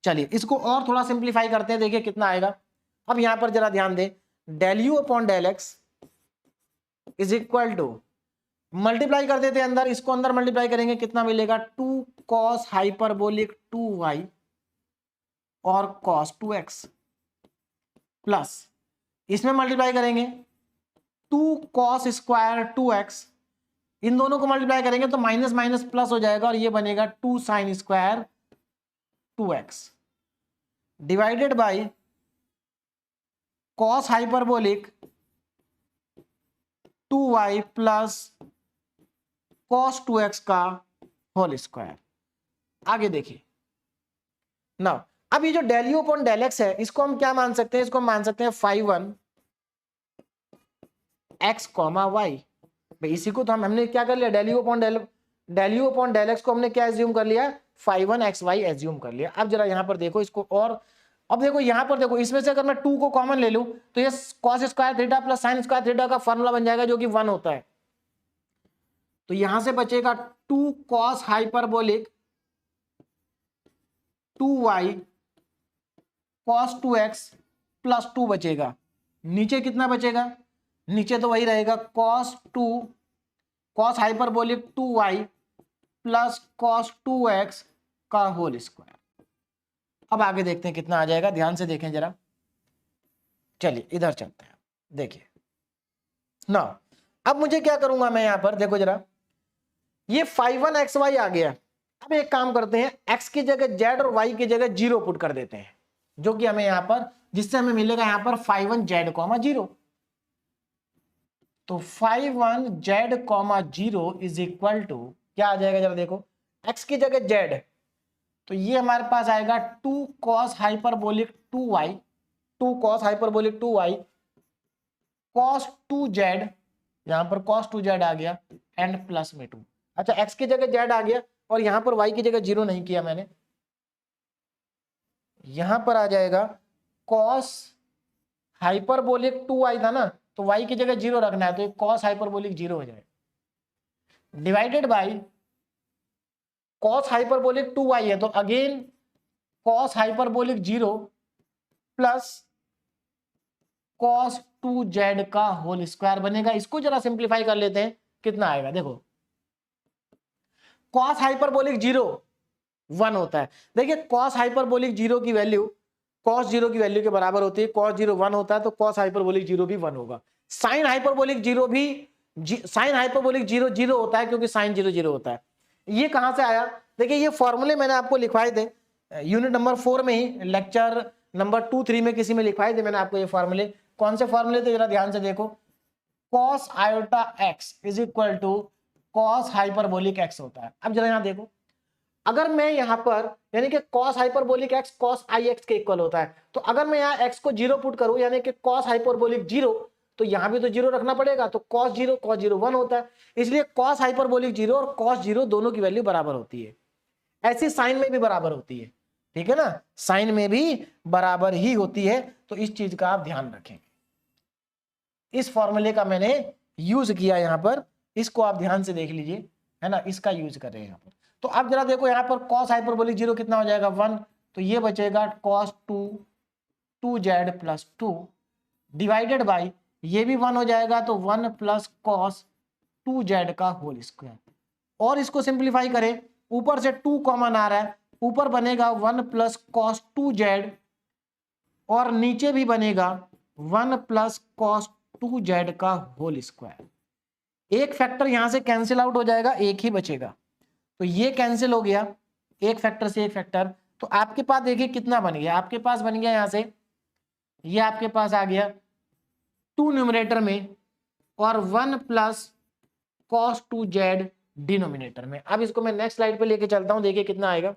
A: चलिए इसको और थोड़ा सिंप्लीफाई करते हैं, देखिए कितना आएगा। अब यहां पर जरा ध्यान दें, del u upon del x is equal to, multiply कर देते हैं अंदर, इसको अंदर मल्टीप्लाई करेंगे कितना मिलेगा 2 cos हाइपरबोलिक 2y और cos 2x प्लस इसमें मल्टीप्लाई करेंगे 2 cos स्क्वायर 2x, इन दोनों को मल्टीप्लाई करेंगे तो माइनस माइनस प्लस हो जाएगा और ये बनेगा 2 sin square 2x divided by cos hyperbolic 2y plus cos 2x का होल स्क्वायर। आगे देखिए ना, अब ये जो del u upon del x है, इसको हम क्या मान सकते हैं, इसको मान सकते हैं phi1 x कॉमा वाई। इसी को तो हमने क्या कर लिया, del u upon del x को हमने क्या एज्यूम कर लिया, phi1 xy एज्यूम कर लिया। अब जरा यहां पर देखो इसको, और अब देखो यहां पर देखो, इसमें से अगर मैं 2 को कॉमन ले लूं तो ये cos square theta plus sin square theta का फॉर्मूला बन जाएगा, जो कि 1 होता है। तो यहां से बचेगा 2 cos hyperbolic 2y cos 2x plus 2 बचेगा। नीचे कितना बचेगा, नीचे तो वही रहेगा cos hyperbolic 2y plus cos 2x का होल स्क्वायर। अब आगे देखते हैं कितना आ जाएगा, ध्यान से देखें जरा। चलिए इधर चलते हैं, देखिए ना। अब मुझे क्या करूंगा मैं यहां पर, देखो जरा, ये phi1 xy आ गया। अब एक काम करते हैं, x की जगह z और y की जगह 0 पुट कर देते हैं, जो कि हमें यहां पर जिससे हमें मिलेगा यहाँ पर 5(1)z, 0। तो 5(1)z, 0 इज इक्वल टू क्या आ जाएगा, जरा देखो, x की जगह z, तो ये हमारे पास आएगा 2 cos hyperbolic 2y, 2 cos hyperbolic 2y cos 2z, यहां पर cos 2z आ गया एंड प्लस में 2। अच्छा, x की जगह z आ गया और यहां पर y की जगह 0 नहीं किया मैंने, यहां पर आ जाएगा cos हाइपरबोलिक 2y था ना, तो y की जगह 0 रखना है, तो cos हाइपरबोलिक 0 हो जाएगा, divided by cos hyperbolic 2y है, तो again cos hyperbolic 0 plus cos 2z का होल स्क्वायर बनेगा। इसको जरा सिंप्लीफाई कर लेते हैं, कितना आएगा देखो, cos हाइपरबोलिक 0 1 होता है। देखिए cos हाइपरबोलिक 0 की वैल्यू cos 0 की वैल्यू के बराबर होती है, cos 0 1 होता है तो cos हाइपरबोलिक 0 भी 1 होगा। sin हाइपरबोलिक 0 भी sin हाइपरबोलिक 0 0 होता है, क्योंकि sin 0 0 होता है। ये कहां से आया, देखिए ये फॉर्मूले मैंने आपको लिखवाए थे यूनिट नंबर 4 में ही, लेक्चर नंबर 2 3 में किसी में लिखवाए थे मैंने आपको ये फॉर्मूले। कौन से फॉर्मूले थे जरा ध्यान से देखो, cos iota x is equal to cos hyperbolic x होता है। अब जरा यहां देखो, अगर मैं यहां पर यानी कि cos hyperbolic x cos ix के इक्वल होता है, तो अगर मैं यहां x को 0 पुट करूं यानी कि cos हाइपरबोलिक 0, तो यहां भी तो 0 रखना पड़ेगा, तो cos 0 1 होता है, इसलिए cos हाइपरबोलिक 0 और cos 0 दोनों की वैल्यू बराबर होती है। ऐसी साइन में भी बराबर होती है, ठीक है ना, साइन में भी बराबर ही होती है, तो इस चीज का आप ध्यान रखें। इस फॉर्मूले का मैंने यूज किया यहां पर, इसको आप ध्यान से देख लीजिए, है ना, इसका यूज कर रहे हैं यहां पर। तो अब जरा देखो यहां पर cos हाइपरबोलिक 0 कितना हो जाएगा 1, तो ये बचेगा cos 2z plus 2 divided by ये भी 1 हो जाएगा, तो 1 प्लस cos 2z का होल स्क्वायर। और इसको सिंप्लीफाई करें, ऊपर से 2 कॉमन आ रहा है, ऊपर बनेगा 1 प्लस cos 2z और नीचे भी बनेगा 1 प्लस cos 2z का होल स्क्वायर। एक फैक्टर यहां से कैंसिल आउट हो जाएगा, एक ही बचेगा, तो ये कैंसिल हो गया, एक फैक्टर से एक फैक्टर, तो आपके पास देखिए कितना बन गया, आपके पास बन गया यहां से, ये आपके पास आ गया 2 न्यूमरेटर में और 1 प्लस cos 2z डिनोमिनेटर में। अब इसको मैं नेक्स्ट स्लाइड पे लेके चलता हूं, देखिए कितना आएगा,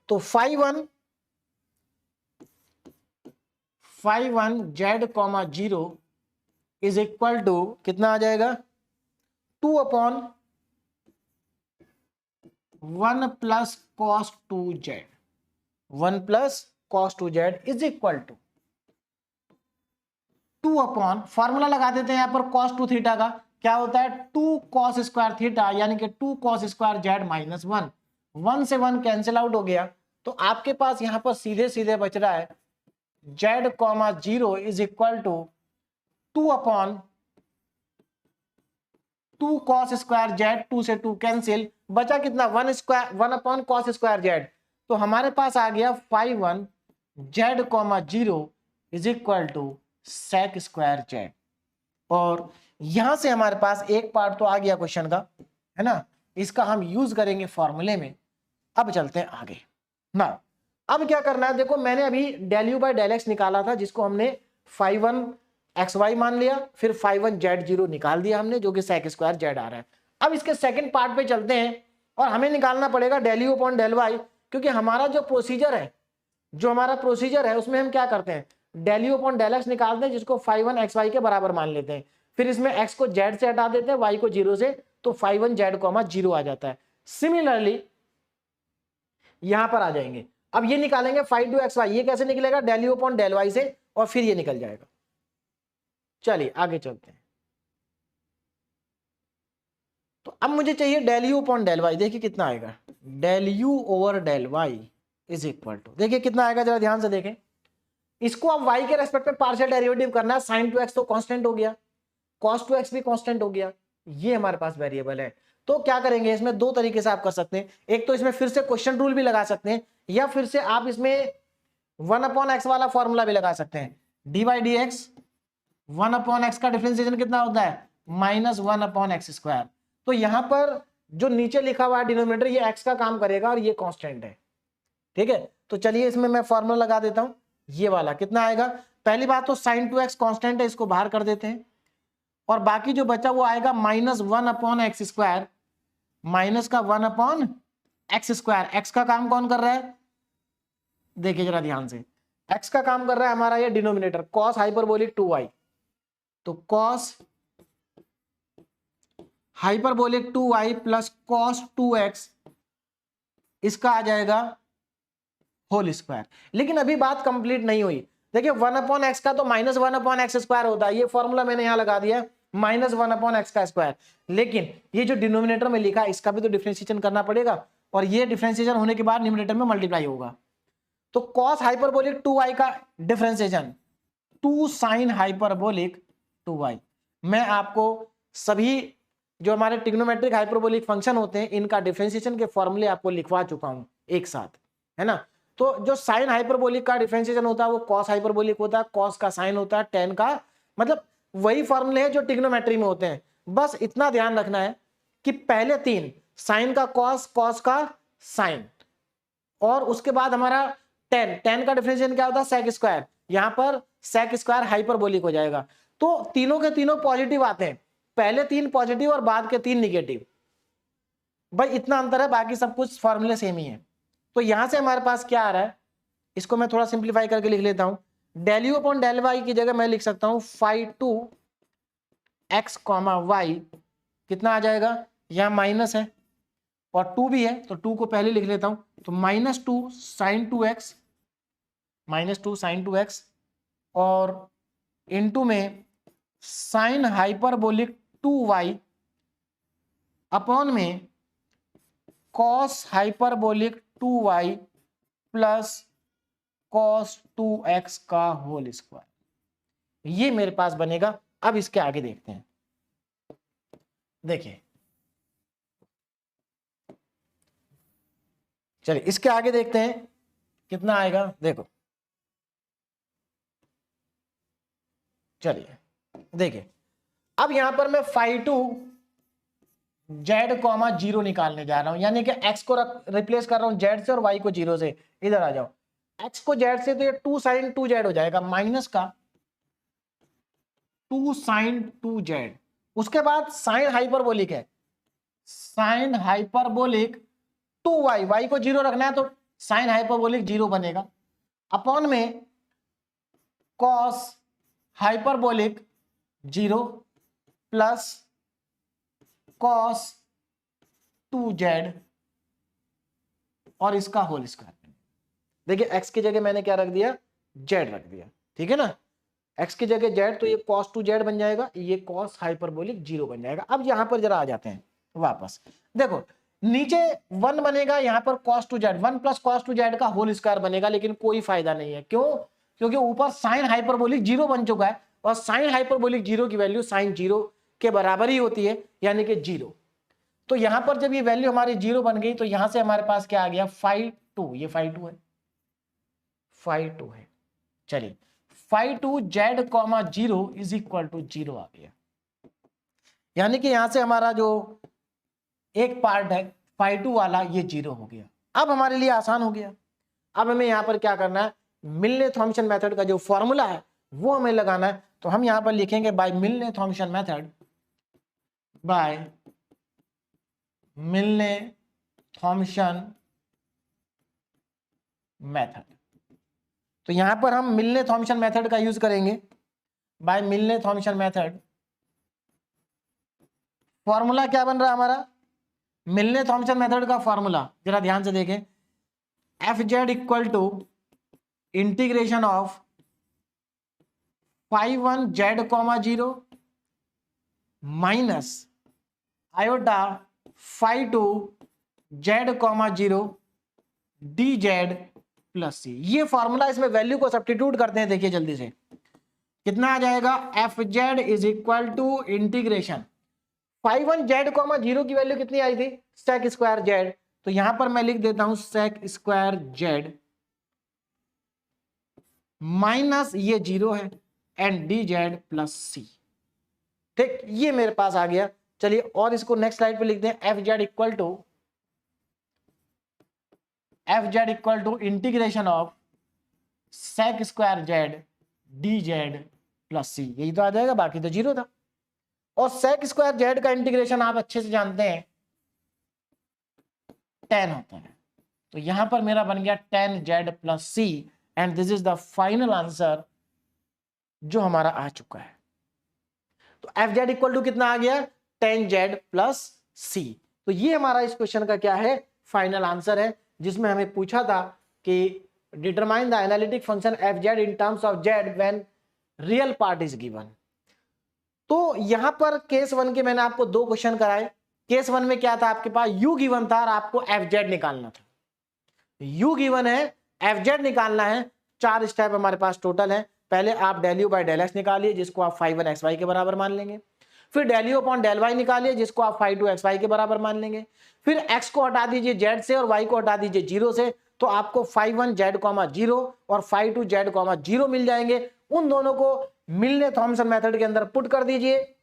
A: तो 5(1) z, 0 इज इक्वल टू कितना आ जाएगा 2/1 plus cos 2z, 1 plus cos 2z is equal to 2/, formula लगा देते हैं यहां पर cos 2 थीटा का, क्या होता है 2 cos स्क्वायर थीटा, यानी कि 2 cos स्क्वायर z माइनस 1, 1 से 1 कैंसिल आउट हो गया, तो आपके पास यहां पर सीधे सीधे बच रहा है z, 0 is equal to 2 cos square z, 2 से 2 कैंसिल, बचा कितना 1 स्क्वायर 1 cos स्क्वायर z, तो हमारे पास आ गया 5(1) z, 0 is equal to sec square z। और यहां से हमारे पास एक पार्ट तो आ गया क्वेश्चन का, है ना, इसका हम यूज करेंगे फॉर्मूले में। अब चलते हैं आगे ना, अब क्या करना है, देखो मैंने अभी del u by del x निकाला था, जिसको हमने 5(1) xy मान लिया, फिर 5(1) z0 निकाल दिया हमने, जो कि sec स्क्वायर z आ रहा है। अब इसके सेकंड पार्ट पे चलते हैं और हमें निकालना पड़ेगा del u upon del y, क्योंकि हमारा जो प्रोसीजर है उसमें हम क्या करते हैं, del u upon del x निकालते हैं, जिसको 5(1) xy के बराबर मान लेते हैं, फिर इसमें x को z से हटा देते हैं, y को 0 से, तो 5(1) z, 0 आ जाता है। सिमिलरली यहां पर आ जाएंगे, अब ये निकालेंगे 5(2) xy, ये कैसे निकलेगा del u upon del y से, और फिर ये निकल जाएगा। चलिए आगे चलते हैं, तो अब मुझे चाहिए del u upon del y, देखिए कितना आएगा del u over del y is equal to, देखिए कितना आएगा, जरा ध्यान से देखें, इसको अब y के रेस्पेक्ट में पार्शियल डेरिवेटिव करना है, sin 2x तो कांस्टेंट हो गया, cos 2x भी कांस्टेंट हो गया, ये हमारे पास वेरिएबल है। तो क्या करेंगे, इसमें दो तरीके से आप कर सकते हैं, एक तो इसमें फिर से क्वेश्चन रूल भी लगा सकते हैं, या फिर से आप इसमें 1/x वाला फॉर्मूला भी लगा सकते हैं, dy dx 1/x का डिफरेंशिएशन कितना होता है -1/x स्क्वायर। तो यहां पर जो नीचे लिखा हुआ है डिनोमिनेटर, ये x का काम करेगा और ये कांस्टेंट है, ठीक है। तो चलिए इसमें मैं फॉर्मूला लगा देता हूं, ये वाला कितना आएगा, पहली बात तो sin 2x कांस्टेंट है, इसको बाहर कर देते हैं, और बाकी जो बचा वो आएगा -1/x², माइनस का 1/x²। x का काम कौन कर रहा है, देखिए जरा ध्यान से, x का काम कर रहा है हमारा ये डिनोमिनेटर cos हाइपरबोलिक 2y, तो cos hyperbolic 2y plus cos 2x, इसका आ जाएगा होल स्क्वायर। लेकिन अभी बात कंप्लीट नहीं हुई, देखिए 1/x का तो -1/x² होता है, ये फॉर्मूला मैंने यहां लगा दिया -1/x², लेकिन ये जो डिनोमिनेटर में लिखा है इसका भी तो डिफरेंशिएशन करना पड़ेगा, और ये डिफरेंशिएशन होने के बाद न्यूमरेटर में मल्टीप्लाई होगा। तो cos हाइपरबोलिक 2y का डिफरेंशिएशन 2 sin हाइपरबोलिक 2y, मैं आपको सभी जो हमारे ट्रिग्नोमेट्रिक हाइपरबोलिक फंक्शन होते हैं इनका डिफरेंशिएशन के फॉर्मूले आपको लिखवा चुका हूं एक साथ, है ना। तो जो साइन हाइपरबोलिक का डिफरेंशिएशन होता है वो cos हाइपरबोलिक होता है, cos का साइन होता है, tan का, मतलब वही फॉर्मूले हैं जो ट्रिग्नोमेट्री में होते हैं। बस इतना ध्यान रखना है कि पहले 3 साइन का cos, cos का साइन, और उसके बाद हमारा tan का डिफरेंशिएशन क्या होता है sec², यहां पर sec² हाइपरबोलिक हो जाएगा। तो तीनों के तीनों पॉजिटिव आते हैं, पहले 3 पॉजिटिव और बाद के 3 निगेटिव, भाई इतना अंतर है, बाकी सब कुछ फॉर्मूले सेम ही है। तो यहां से हमारे पास क्या आ रहा है, इसको मैं थोड़ा सिंप्लीफाई करके लिख लेता हूं, del u upon del y की जगह मैं लिख सकता हूं phi2 x, y, कितना आ जाएगा, यहां माइनस है और 2 भी है तो 2 को पहले लिख लेता हूं, तो -2 sin 2x, -2 sin 2x, और इनटू में साइन हाइपरबोलिक 2y अपॉन में cos hyperbolic 2y plus cos 2x का होल स्क्वायर, ये मेरे पास बनेगा। अब इसके आगे देखते हैं, देखिए चलिए इसके आगे देखते हैं कितना आएगा, देखो चलिए देखिए, अब यहां पर मैं phi2 z, 0 निकालने जा रहा हूं, यानी कि x को रिप्लेस कर रहा हूं z से और y को 0 से। इधर आ जाओ, x को z से तो ये 2 sin 2z हो जाएगा, माइनस का 2 sin 2z, उसके बाद साइन हाइपरबोलिक है, साइन हाइपरबोलिक 2y, y को 0 रखना है तो साइन हाइपरबोलिक 0 बनेगा, अपॉन में cos hyperbolic 0 plus cos 2z और इसका होल स्क्वायर। देखिए x की जगह मैंने क्या रख दिया, z रख दिया, ठीक है ना, x की जगह z, तो ये cos 2z बन जाएगा, ये cos हाइपरबोलिक 0 बन जाएगा। अब यहां पर जरा आ जाते हैं वापस, देखो नीचे 1 बनेगा, यहां पर cos 2z, 1 plus cos 2z का होल स्क्वायर बनेगा, लेकिन कोई फायदा नहीं है, क्यों, क्योंकि ऊपर साइन हाइपरबोलिक 0 बन चुका है, और साइन हाइपरबोलिक 0 की वैल्यू साइन 0 के बराबर ही होती है, यानी कि 0। तो यहां पर जब ये वैल्यू हमारी 0 बन गई तो यहां से हमारे पास क्या आ गया, phi2, ये phi2 है, phi2 है, चलिए phi2 z, 0 is equal to 0 आ गया, यानी कि यहां से हमारा जो एक पार्ट है phi2 वाला ये 0 हो गया। अब हमारे लिए आसान हो गया, अब हमें यहां पर क्या करना है, मिलने थॉम्पसन मेथड का जो फॉर्मूला है वो हमें लगाना है। तो हम यहां पर लिखेंगे बाय मिलने थॉम्पसन मेथड, बाय मिलने थॉम्पसन मेथड। तो यहां पर हम मिलने थॉम्पसन मेथड का यूज करेंगे, बाय मिलने थॉम्पसन मेथड। फॉर्मूला क्या बन रहा है हमारा, मिलने थॉम्पसन मेथड का फॉर्मूला जरा ध्यान से देखें, F Z equal to integration of phi1 z, 0 minus iota phi2 z, 0 dz plus C. ये फॉर्मूला, इसमें वैल्यू को सब्स्टिट्यूट करते हैं, देखिए जल्दी से कितना आ जाएगा, f z is equal to integration phi1 z, 0 की वैल्यू कितनी आई थी, sec स्क्वायर z, तो यहां पर मैं लिख देता हूं sec स्क्वायर z माइनस ये 0 है एंड dz प्लस सी। ठीक, ये मेरे पास आ गया। चलिए और इसको नेक्स्ट स्लाइड पे लिखते हैं, F Z equal to integration of sec square Z D Z plus C, यही तो आ जाएगा, बाकी तो जीरो था। और sec स्क्वायर जेड का इंटीग्रेशन आप अच्छे से जानते हैं tan होता है, तो यहां पर मेरा बन गया tan z plus c, and this is the final answer जो हमारा आ चुका है। तो एफ जेड इक्वल टू कितना आ गया, tan जेड प्लस सी। तो ये हमारा इस क्वेश्चन का क्या है, फाइनल आंसर है, जिसमें हमें पूछा था कि determine the analytic function f z in terms of Z when real part is given. तो यहां पर केस वन के मैंने आपको दो क्वेश्चन कराए। केस वन में क्या था, आपके पास यू गिवन था और आपको एफ जेड निकालना था। यू गिवन है, एफ जेड निकालना है। चार स्टेप हमारे पास टोटल है। पहले आप del u by del x निकालिए, जिसको आप फाई वन एक्स वाई के बराबर मान लेंगे। फिर del u upon del y निकालिए, जिसको आप फाई टू एक्स वाई के बराबर मान लेंगे। फिर एक्स को हटा दीजिए जेड से और वाई को हटा दीजिए जीरो से, तो आपको phi one Z comma zero और phi two Z comma zero मिल जाएंगे। उन दोनों को मिलने थॉमसन मेथड के अंदर पुट कर दीजिए,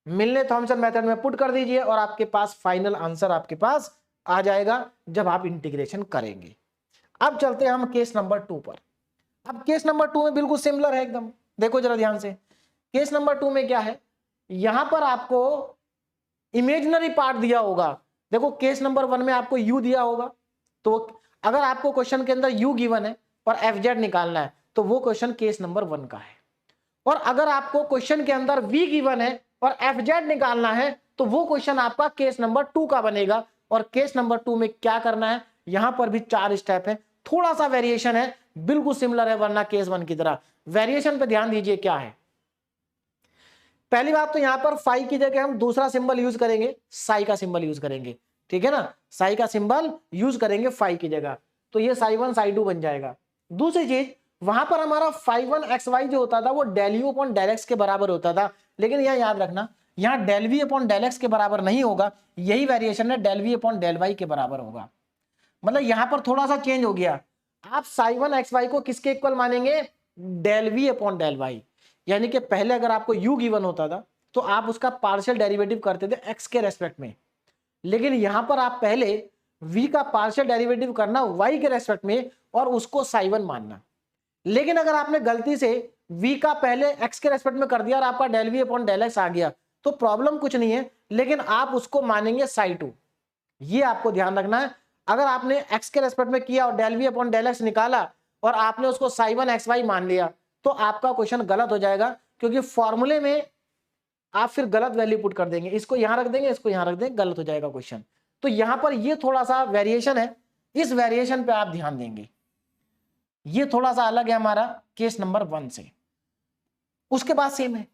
A: मिलने थॉमसन मेथड में पुट कर दीजिए, और आपके पास फाइनल आंसर आपके पास आ जाएगा जब आप इंटीग्रेशन करेंगे। अब चलते हैं हम केस नंबर 2 पर। अब केस नंबर 2 में बिल्कुल सिमिलर है एकदम, देखो जरा ध्यान से। केस नंबर 2 में क्या है, यहां पर आपको इमेजिनरी पार्ट दिया होगा। देखो केस नंबर 1 में आपको u दिया होगा, तो अगर आपको क्वेश्चन के अंदर u गिवन है और एफ जेड निकालना है, तो वो क्वेश्चन केस नंबर 1 का है। और अगर आपको क्वेश्चन के अंदर v गिवन है और एफ जेड निकालना है, तो वो क्वेश्चन आपका केस नंबर 2 का बनेगा। और केस नंबर 2 में क्या करना है, यहां पर भी 4 स्टेप है, थोड़ा सा वेरिएशन है, बिल्कुल सिमिलर है वरना केस 1 की तरह। वेरिएशन पे ध्यान दीजिए क्या है। पहली बात तो यहां पर फाई की जगह हम दूसरा सिंबल यूज करेंगे, साई का सिंबल यूज करेंगे, ठीक है ना, साई का सिंबल यूज करेंगे फाई की जगह, तो ये साई 1 साई 2 बन जाएगा। दूसरी चीज, वहां पर हमारा फाई 1 एक्स वाई जो होता था वो del u upon del x के बराबर होता था, लेकिन यहां याद रखना, यहां del v upon del x के बराबर नहीं होगा, यही वेरिएशन है del v upon del y के बराबर होगा। मतलब यहां पर थोड़ा सा चेंज हो गया। आप साई 1 एक्स वाई को किसके इक्वल मानेंगे, del v upon del y. यानी कि पहले अगर आपको u गिवन होता था तो आप उसका पार्शियल डेरिवेटिव करते थे x के रेस्पेक्ट में, लेकिन यहां पर आप पहले v का पार्शियल डेरिवेटिव करना y के रेस्पेक्ट में और उसको साई 1 मानना। लेकिन अगर आपने गलती से v का पहले x के रेस्पेक्ट में कर दिया और आपका del v upon del x आ गया, तो प्रॉब्लम कुछ नहीं है, लेकिन आप उसको मानेंगे साई 2। ये आपको ध्यान रखना है। अगर आपने x के रेस्पेक्ट में किया और del v upon del x निकाला और आपने उसको साई 1 एक्स वाई मान लिया, तो आपका क्वेश्चन गलत हो जाएगा, क्योंकि फॉर्मूले में आप फिर गलत वैल्यू पुट कर देंगे, इसको यहां रख देंगे, इसको यहां रख देंगे, गलत हो जाएगा क्वेश्चन। तो यहां पर ये थोड़ा सा वेरिएशन है, इस वेरिएशन पे आप ध्यान देंगे, ये थोड़ा सा अलग है हमारा केस नंबर 1 से। उसके बाद सेम है,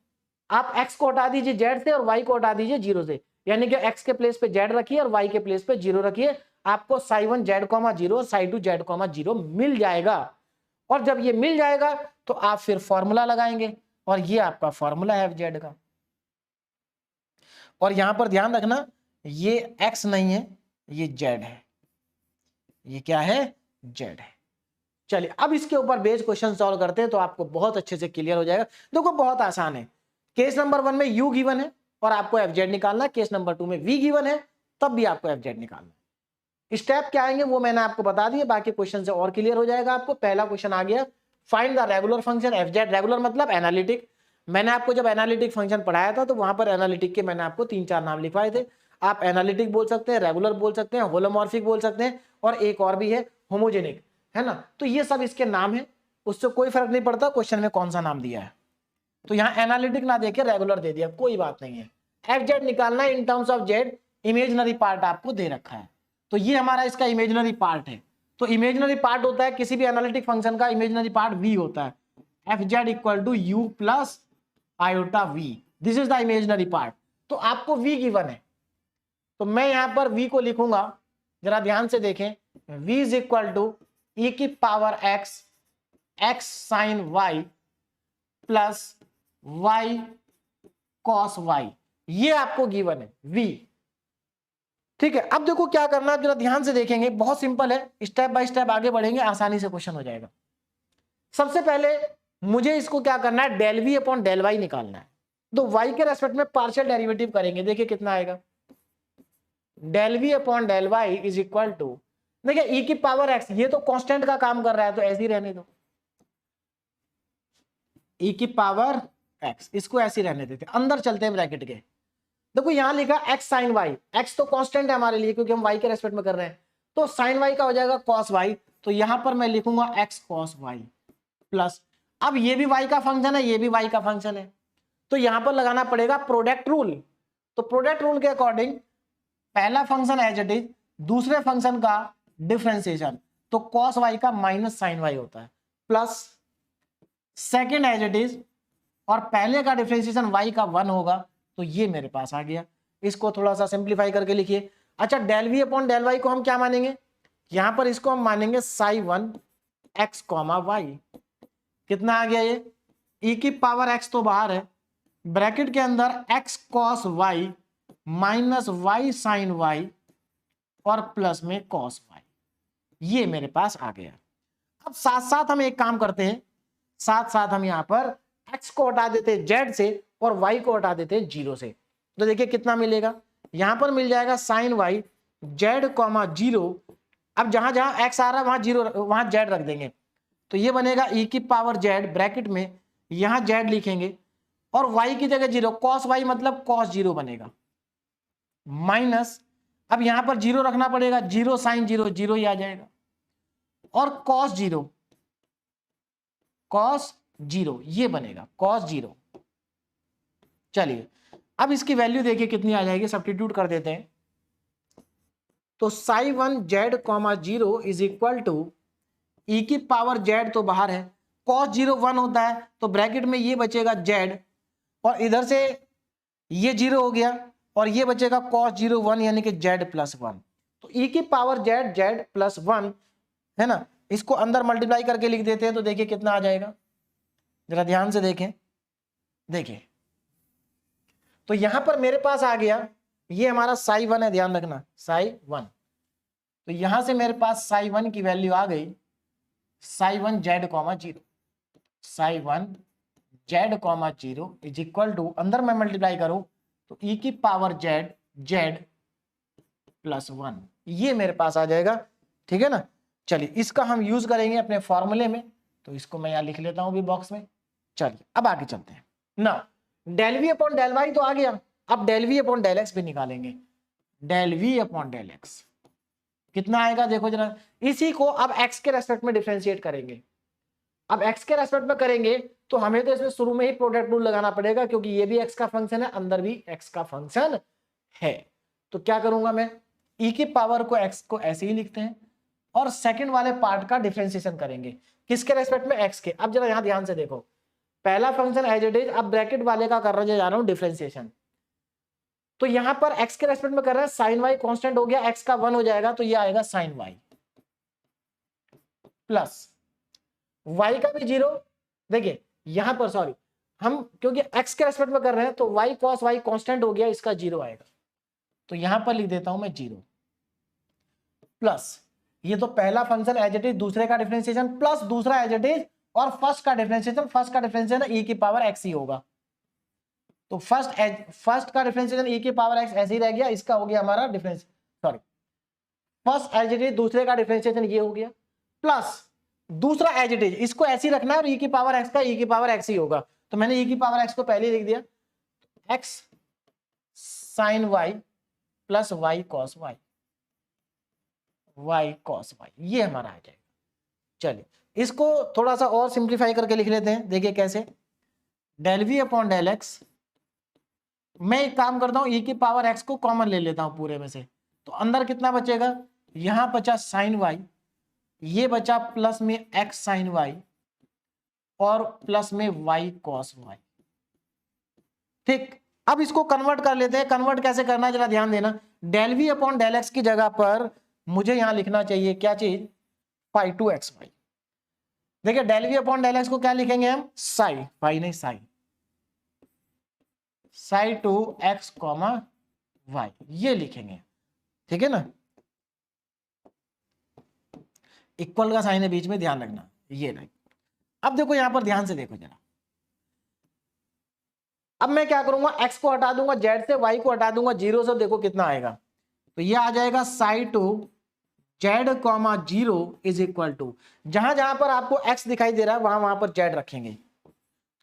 A: आप x को हटा दीजिए जेड से और y को हटा दीजिए जीरो से, यानी कि x के प्लेस पे जेड रखिए और y के प्लेस पे जीरो रखिए, आपको साई 1 जेड कॉमा जीरो और साई 2 जेड कॉमा जीरो मिल जाएगा। और जब ये मिल जाएगा तो आप फिर फॉर्मूला लगाएंगे, और ये आपका फॉर्मूला है एफ जेड का। और यहां पर ध्यान रखना, ये x नहीं है, ये z है, ये क्या है, z है। चलिए अब इसके ऊपर बेस क्वेश्चन सॉल्व करते हैं, तो आपको बहुत अच्छे से क्लियर हो जाएगा। देखो बहुत आसान है। केस नंबर 1 में u गिवन है और आपको एफ जेड निकालना है, केस नंबर 2 में v गिवन है तब भी आपको एफ जेड निकालना है। स्टेप क्या आएंगे वो मैंने आपको बता दिए, बाकी क्वेश्चन से और क्लियर हो जाएगा आपको। पहला क्वेश्चन आ गया, find the regular function f Z. Regular मतलब एनालिटिक। मैंने आपको जब एनालिटिक फंक्शन पढ़ाया था तो वहां पर एनालिटिक के मैंने आपको 3-4 नाम लिखवाए थे। आप एनालिटिक बोल सकते हैं, रेगुलर बोल सकते हैं, होलोमॉर्फिक बोल सकते हैं, और एक और भी है होमोजेनिक, है ना। तो ये सब इसके नाम है, उससे कोई फर्क नहीं पड़ता क्वेश्चन में कौन सा नाम दिया है। तो यहाँ एनालिटिक ना देके रेगुलर दे दिया, कोई बात नहीं है। एफ जेड निकालना है in terms of Z, imaginary part आपको दे रखा है, तो ये हमारा इसका इमेजिनरी पार्ट है। तो इमेजिनरी पार्ट होता है किसी भी एनालिटिक फंक्शन का, इमेजिनरी पार्ट v होता है। F Z equal to u plus iota v, this is the imaginary part. तो आपको v गिवन है, तो मैं यहां पर v को लिखूंगा, जरा ध्यान से देखें, v is equal to e की power x, x sine y plus y cos y, ये आपको गिवन है v। ठीक है, अब देखो क्या करना है, जरा ध्यान से देखेंगे, बहुत सिंपल है, स्टेप बाय स्टेप आगे बढ़ेंगे, आसानी से क्वेश्चन हो जाएगा। सबसे पहले मुझे इसको क्या करना है, del v upon del y निकालना है। तो y के रेस्पेक्ट में पार्शियल डेरिवेटिव करेंगे, देखिए कितना आएगा, del v upon del y is equal to, देखिए e की पावर x, ये तो कांस्टेंट का काम कर रहा है तो ऐसे ही रहने दो, ई की पावर एक्स, इसको ऐसे रहने देते, अंदर चलते हैं ब्रैकेट के। देखो यहां लिखा एक्स साइन वाई, एक्स तो कांस्टेंट है हमारे लिए क्योंकि हम वाई के रेस्पेक्ट में कर रहे हैं, तो साइन वाई का हो जाएगा कॉस वाई, तो यहां पर मैं लिखूंगा एक्स कॉस वाई प्लस, अब ये भी वाई का फंक्शन है, ये भी वाई का फंक्शन है, तो यहां पर लगाना पड़ेगा प्रोडक्ट रूल। तो प्रोडक्ट रूल के अकॉर्डिंग पहला फंक्शन एज इट इज, दूसरे फंक्शन का डिफरेंशिएशन, तो कॉस वाई का माइनस साइन वाई होता है, plus second as it is, और पहले का डिफरेंशिएशन वाई का 1 होगा, तो ये मेरे पास आ गया। इसको थोड़ा सा सिंप्लीफाई करके लिखिए। अच्छा, del v upon del y को हम क्या मानेंगे, यहां पर इसको हम मानेंगे साई 1 एक्स कॉमा वाई। कितना आ गया ये, ई की पावर एक्स तो बाहर है, ब्रैकेट के अंदर x cos y minus y sine y और प्लस में कॉस वाई, ये मेरे पास आ गया। अब साथ साथ हम एक काम करते हैं, साथ साथ हम यहां पर x को हटा देते हैं जेड से और y को हटा देते हैं 0 से, तो देखिए कितना मिलेगा, यहां पर मिल जाएगा साइन वाई जेड कॉमा 0, अब जहां जहां x आ रहा है वहां 0 वहां जेड रख देंगे, तो ये बनेगा e की पावर जेड, ब्रैकेट में यहां जेड लिखेंगे और y की जगह 0, कॉस वाई मतलब कॉस 0 बनेगा, माइनस, अब यहां पर 0 रखना पड़ेगा, 0 साइन 0 0 ही आ जाएगा, और कॉस 0 कॉस 0 ये बनेगा कॉस 0। चलिए अब इसकी वैल्यू देखिए कितनी आ जाएगी, सब्स्टिट्यूट कर देते हैं, तो psi 1 Z comma 0 is equal to e की पावर जेड तो बाहर है, कॉस 0 1 होता है, तो ब्रैकेट में ये बचेगा जेड, और इधर से ये 0 हो गया और ये बचेगा कॉस 0 1 यानी कि जेड प्लस 1, तो ई की पावर जेड जेड प्लस 1 है ना, इसको अंदर मल्टीप्लाई करके लिख देते हैं, तो देखिए कितना आ जाएगा, जरा ध्यान से देखें, देखिए तो यहां पर मेरे पास आ गया, ये हमारा साई 1 है, ध्यान रखना साई 1, तो यहां से मेरे पास साई 1 की वैल्यू आ गई psi 1 Z comma 0, psi 1 Z comma 0 is equal to, अंदर मैं मल्टीप्लाई करूं तो ई की पावर जेड जेड प्लस 1, ये मेरे पास आ जाएगा, ठीक है ना। चलिए इसका हम यूज करेंगे अपने फॉर्मूले में, तो इसको मैं यहां लिख लेता हूं भी बॉक्स में। चलिए अब आगे चलते हैं ना, del v upon del y तो आ गया, अब del v upon del x भी निकालेंगे, del v upon del x कितना आएगा देखो जरा, इसी को अब एक्स के रेस्पेक्ट में डिफरेंशिएट करेंगे, अब एक्स के रेस्पेक्ट में करेंगे तो हमें तो इसमें शुरू में ही प्रोडक्ट रूल लगाना पड़ेगा, क्योंकि ये भी एक्स का फंक्शन है, अंदर भी एक्स का फंक्शन है, तो क्या करूंगा मैं, ई की पावर को एक्स को ऐसे ही लिखते हैं और सेकंड वाले पार्ट का डिफरेंशिएशन करेंगे, किसके रेस्पेक्ट में, एक्स के। अब जरा यहां ध्यान से देखो, पहला फंक्शन एज इट इज, अब ब्रैकेट वाले का कर रहा जा रहा हूं डिफरेंशिएशन, तो यहां पर एक्स के रेस्पेक्ट में कर रहा है, साइन वाई कांस्टेंट हो गया, एक्स का 1 हो जाएगा, तो ये आएगा साइन वाई प्लस वाई का भी 0, देखिए यहां पर सॉरी हम क्योंकि एक्स के रेस्पेक्ट में कर रहे हैं, तो वाई कॉस वाई कांस्टेंट हो गया, इसका 0 आएगा, तो यहां पर लिख देता हूं मैं 0 प्लस, ये तो पहला फंक्शन एज इट इज, दूसरे का डिफरेंशिएशन प्लस दूसरा एज इट इज, और फर्स्ट का डिफरेंशिएशन ई की पावर एक्स ही होगा, तो फर्स्ट का डिफरेंशिएशन ई की पावर एक्स ऐसे ही रह गया, इसका हो गया हमारा difference, sorry first as it is, दूसरे का डिफरेंशिएशन ये हो गया, प्लस दूसरा एज इट इज, इसको ऐसे ही रखना है और ई की पावर एक्स का ई की पावर एक्स ही होगा, तो मैंने ई की पावर एक्स को पहले ही लिख दिया, x sine y plus y cos y, y cos y, ये हमारा आ जाएगा। चलिए इसको थोड़ा सा और सिंप्लीफाई करके लिख लेते हैं, देखिए कैसे, del v upon del x, मैं एक काम करता हूं, ई की पावर एक्स को कॉमन ले लेता हूं पूरे में से, तो अंदर कितना बचेगा, यहां बचा साइन वाई, ये बचा प्लस में एक्स साइन वाई और प्लस में वाई कॉस वाई, ठीक। अब इसको कन्वर्ट कर लेते हैं, कन्वर्ट कैसे करना है जरा ध्यान देना, del v upon del x की जगह पर मुझे यहां लिखना चाहिए क्या चीज, फाई टू एक्स वाई, देखिए del v upon del x को क्या लिखेंगे हम, साई, फाई नहीं psi, psi two x comma y, ये लिखेंगे, ठीक है ना, इक्वल का साइन है बीच में, ध्यान रखना, ये नहीं। अब देखो यहां पर ध्यान से देखो जरा, अब मैं क्या करूंगा, x को हटा दूंगा z से, y को हटा दूंगा 0 से, देखो कितना आएगा, तो ये आ जाएगा psi two z comma 0 is equal to, जहां जहां पर आपको x दिखाई दे रहा है वहां वहां पर z रखेंगे,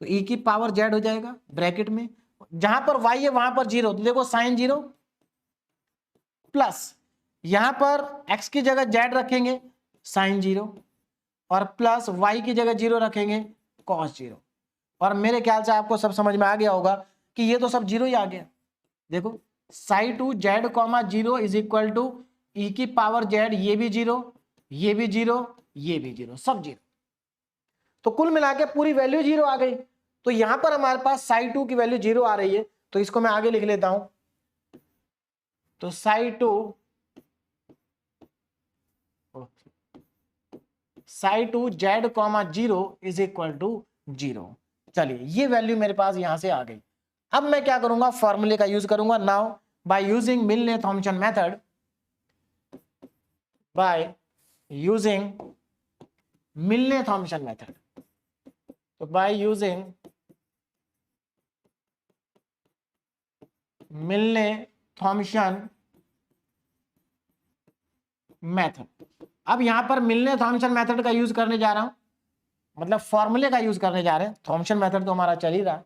A: तो ई की पावर जेड हो जाएगा ब्रैकेट में, जहां पर वाई है वहां पर जीरो, तो देखो साइन जीरो प्लस यहां पर एक्स की जगह जेड रखेंगे साइन जीरो, और प्लस वाई की जगह जीरो रखेंगे कॉस जीरो। और मेरे ख्याल से आपको सब समझ में आ गया होगा कि ये तो सब जीरो ही आ गया। देखो psi two Z comma zero is equal to e की पावर जेड, ये भी जीरो, ये भी जीरो, ये भी जीरो, सब जीरो। तो कुल मिला के पूरी वैल्यू जीरो आ गई। तो यहां पर हमारे पास साई टू की वैल्यू जीरो आ रही है, तो इसको मैं आगे लिख लेता हूं। तो psi two Z comma zero is equal to zero. चलिए ये वैल्यू मेरे पास यहां से आ गई। अब मैं क्या करूंगा, फॉर्मूले का यूज करूंगा। Now by using Milne Thomson method, by using Milne Thomson method, तो बाय यूजिंग मिलने-थॉम्पसन मेथड। अब यहां पर मिलने-थॉम्पसन मेथड का यूज करने जा रहा हूं, मतलब फॉर्मूले का यूज करने जा रहे हैं। थॉम्पसन मेथड तो हमारा चल ही रहा है।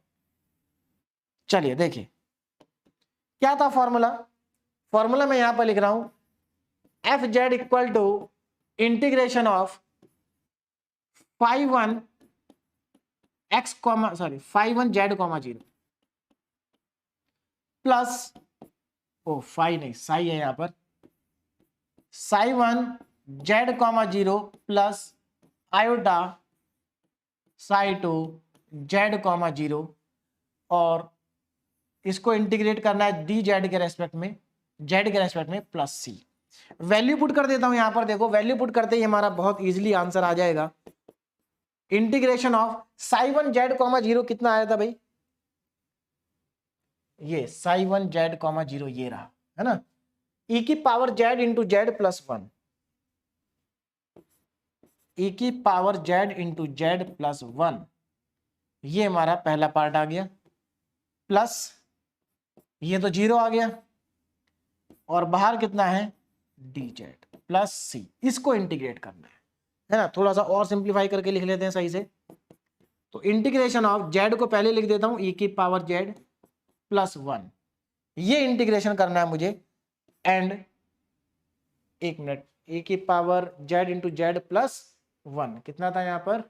A: चलिए देखिए क्या था फॉर्मूला। फॉर्मूला मैं यहां पर लिख रहा हूं f Z equal to integration of five one x comma five one Z comma zero plus five नहीं साई है यहां पर, psi one Z comma zero plus iota psi two Z comma zero, और इसको इंटीग्रेट करना है d z के respect में, जेड के रेस्पेक्ट में प्लस सी। वैल्यू पुट कर देता हूं यहां पर। देखो वैल्यू पुट करते ही हमारा बहुत इजीली आंसर आ जाएगा। Integration of psi one Z comma zero कितना आया था भाई, ये psi one Z comma zero ये रहा है ना, ई की power z into z plus one, e की power z into z plus one, ये हमारा पहला पार्ट आ गया, प्लस ये तो जीरो आ गया, और बाहर कितना है डी जेड प्लस सी। इसको इंटीग्रेट करना है ना। थोड़ा सा और सिंप्लीफाई करके लिख लेते हैं सही से। तो इंटीग्रेशन ऑफ जेड को पहले लिख देता हूं ई की पावर जेड प्लस वन, ये इंटीग्रेशन करना है मुझे। एंड एक मिनट, ई की power z into z plus one कितना था यहां पर,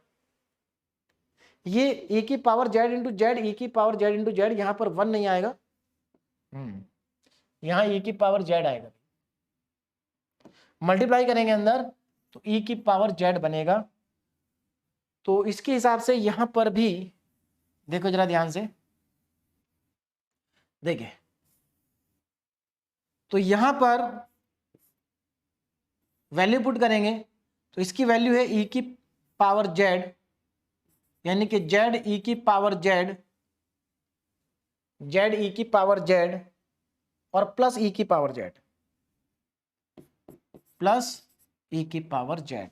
A: ये ई की power z into Z, e की पावर जेड इंटू जेड, यहां पर वन नहीं आएगा, यहां ई की पावर जेड आएगा। मल्टीप्लाई करेंगे अंदर तो ई की पावर जेड बनेगा। तो इसके हिसाब से यहां पर भी देखो जरा ध्यान से देखिए, तो यहां पर वैल्यू पुट करेंगे तो इसकी वैल्यू है ई की पावर जेड, यानी कि जेड ई की पावर जेड, जेड ई की पावर जेड और प्लस ई की पावर जेड, प्लस ई की पावर जेड।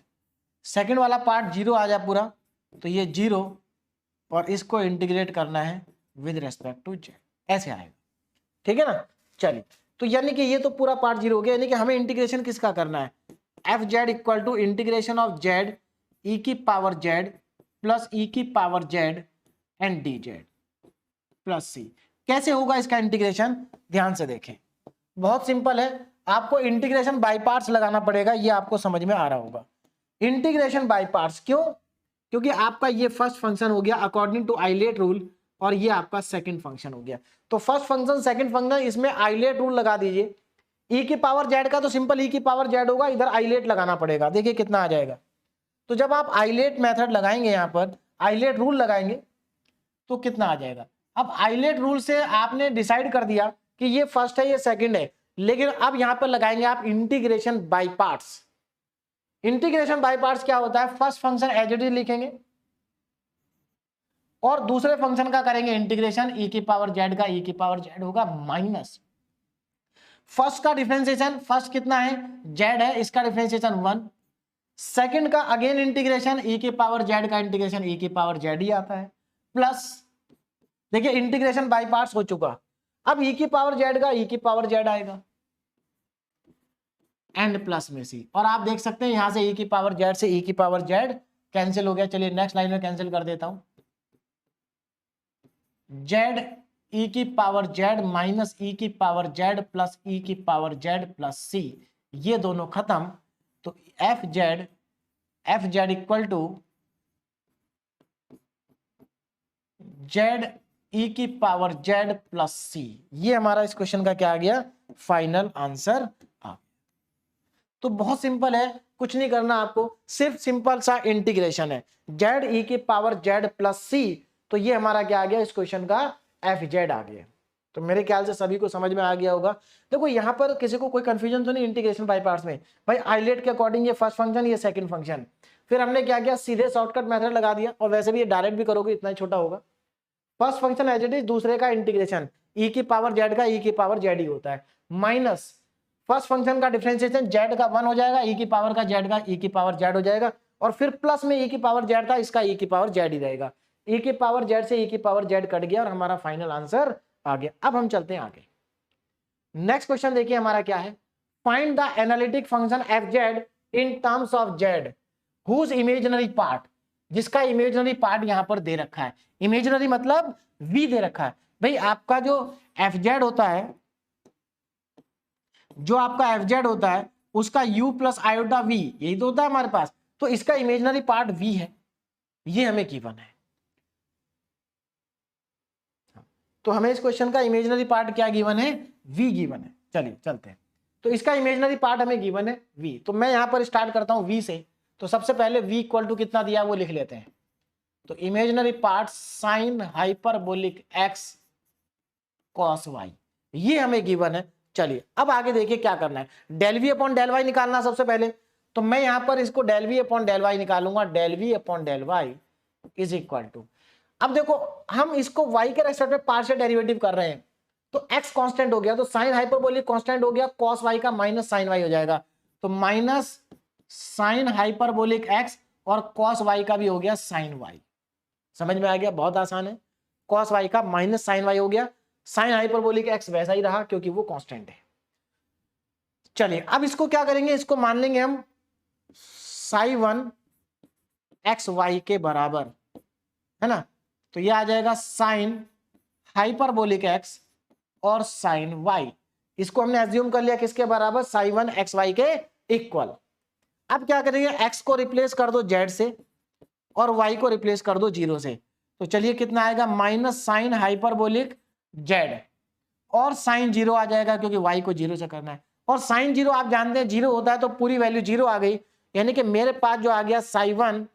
A: सेकंड वाला पार्ट जीरो आ जाए पूरा, तो ये जीरो, और इसको इंटीग्रेट करना है विद रेस्पेक्ट टू जेड, ऐसे आएगा। ठीक है ना। चलिए तो यानी कि ये तो पूरा पार्ट जीरो हो गया, यानी कि हमें इंटीग्रेशन किसका करना है, f Z equal to integration of z e की पावर जेड प्लस ई की power z and d Z plus c. कैसे होगा इसका इंटीग्रेशन, ध्यान से देखें, बहुत सिंपल है। आपको इंटीग्रेशन बाय पार्ट्स लगाना पड़ेगा, ये आपको समझ में आ रहा होगा। इंटीग्रेशन बाय पार्ट्स क्यों, क्योंकि आपका ये फर्स्ट फंक्शन हो गया अकॉर्डिंग टू आइलेट रूल, और ये आपका सेकंड फंक्शन हो गया। तो फर्स्ट फंक्शन सेकंड फंक्शन, इसमें आइलेट रूल लगा दीजिए। ई की पावर जेड का तो सिंपल ई की पावर जेड होगा, इधर आइलेट लगाना पड़ेगा। देखिए कितना आ जाएगा। तो जब आप आइलेट मेथड लगाएंगे, यहां पर आइलेट रूल लगाएंगे, तो कितना आ जाएगा। अब आइलेट रूल से आपने डिसाइड कर दिया कि ये फर्स्ट है ये सेकंड है, लेकिन अब यहां पर लगाएंगे आप integration by parts. Integration by parts क्या होता है, first function as it is लिखेंगे और दूसरे फंक्शन का करेंगे इंटीग्रेशन, ई की पावर जेड का ई की पावर जेड होगा माइनस फर्स्ट का डिफरेंशिएशन, फर्स्ट कितना है जेड है, इसका डिफरेंशिएशन वन। सेकंड का अगेन इंटीग्रेशन, ई की पावर जेड का इंटीग्रेशन ई की पावर जेड ही आता है, प्लस देखिए इंटीग्रेशन बाय पार्ट्स हो चुका। अब ई की पावर जेड का ई की पावर जेड आएगा एंड प्लस में सी, और आप देख सकते हैं यहां से ई की पावर जेड से ई की पावर जेड कैंसिल हो गया। चलिए नेक्स्ट लाइन में कैंसिल कर देता हूं। जेड ई की पावर जेड माइनस ई की पावर जेड प्लस ई की पावर जेड प्लस सी, ये दोनों खत्म, तो f Z equal to z e की पावर जेड प्लस सी, ये हमारा इस क्वेश्चन का क्या आ गया, फाइनल आंसर आ। तो बहुत सिंपल है, कुछ नहीं करना आपको, सिर्फ सिंपल सा इंटीग्रेशन है, जेड ई की पावर जेड प्लस सी, तो ये हमारा क्या आ गया इस क्वेश्चन का एफ जेड आ गया। तो मेरे ख्याल से सभी को समझ में आ गया होगा। देखो यहाँ पर किसी को कोई कंफ्यूजन तो नहीं इंटीग्रेशन बाय पार्ट्स में, भाई आइलेट के अकॉर्डिंग ये फर्स्ट फंक्शन ये सेकंड फंक्शन, फिर हमने क्या किया सीधे शॉर्टकट मेथड लगा दिया, और वैसे भी ये डायरेक्ट भी करोगे इतना ही छोटा होगा। First function as it is, दूसरे का इंटीग्रेशन ई की पावर जेड का ई की पावर जेड ही होता है, माइनस फर्स्ट फंक्शन का डिफरेंशिएशन जेड का 1 हो जाएगा, ई की पावर का जेड का ई की पावर जेड हो जाएगा, और फिर प्लस में ई की पावर जेड था, इसका ई की पावर जेड ही रहेगा, ई की पावर जेड से ई की पावर जेड कट गया और हमारा फाइनल आंसर आ गया। अब हम चलते हैं आगे, नेक्स्ट क्वेश्चन देखिए हमारा क्या है, find the analytic function f z in terms of z whose imaginary part, जिसका इमेजिनरी पार्ट यहां पर दे रखा है, इमेजिनरी मतलब v दे रखा है। भाई आपका जो एफ जेड होता है, जो आपका एफ जेड होता है उसका u प्लस आयोटा v, यही तो होता है हमारे पास, तो इसका इमेजिनरी पार्ट v है, ये हमें गिवन है। तो हमें इस क्वेश्चन का इमेजिनरी पार्ट क्या गिवन है, v गिवन है। चलिए चलते हैं, तो इसका इमेजिनरी पार्ट हमें गिवन है v, तो मैं यहां पर स्टार्ट करता हूं v से। तो सबसे पहले v इक्वल टू कितना दिया वो लिख लेते हैं, तो imaginary part sine hyperbolic x cos y, ये हमें गिवन है। चलिए अब आगे देखिए क्या करना है, del v upon del y निकालना सबसे पहले, तो मैं यहां पर इसको del v upon del y निकालूंगा, del v upon del y is equal to, अब देखो हम इसको y के रेस्पेक्ट में पार्शियल डेरिवेटिव कर रहे हैं, तो x कांस्टेंट हो गया, तो साइन हाइपरबोलिक कांस्टेंट हो गया, cos y का माइनस साइन y हो जाएगा, तो माइनस साइन हाइपरबोलिक x और cos y का भी हो गया साइन y। समझ में आ गया, बहुत आसान है, cos y का माइनस साइन y हो गया, साइन हाइपरबोलिक x वैसा ही रहा क्योंकि वो कांस्टेंट है। चलिए अब इसको क्या करेंगे, इसको मान लेंगे हम साइन 1 x y के बराबर है ना, तो ये आ जाएगा साइन हाइपरबोलिक x और साइन y, इसको हमने एज्यूम कर लिया किसके बराबर, साइन 1 xy के इक्वल। अब क्या करेंगे, x को रिप्लेस कर दो z से और y को रिप्लेस कर दो 0 से, तो चलिए कितना आएगा, माइनस साइन हाइपरबोलिक z और साइन 0 आ जाएगा क्योंकि y को 0 से करना है, और साइन 0 आप जानते हैं 0 होता है तो पूरी वैल्यू 0 आ गई, यानी कि मेरे पास जो आ गया साइन 1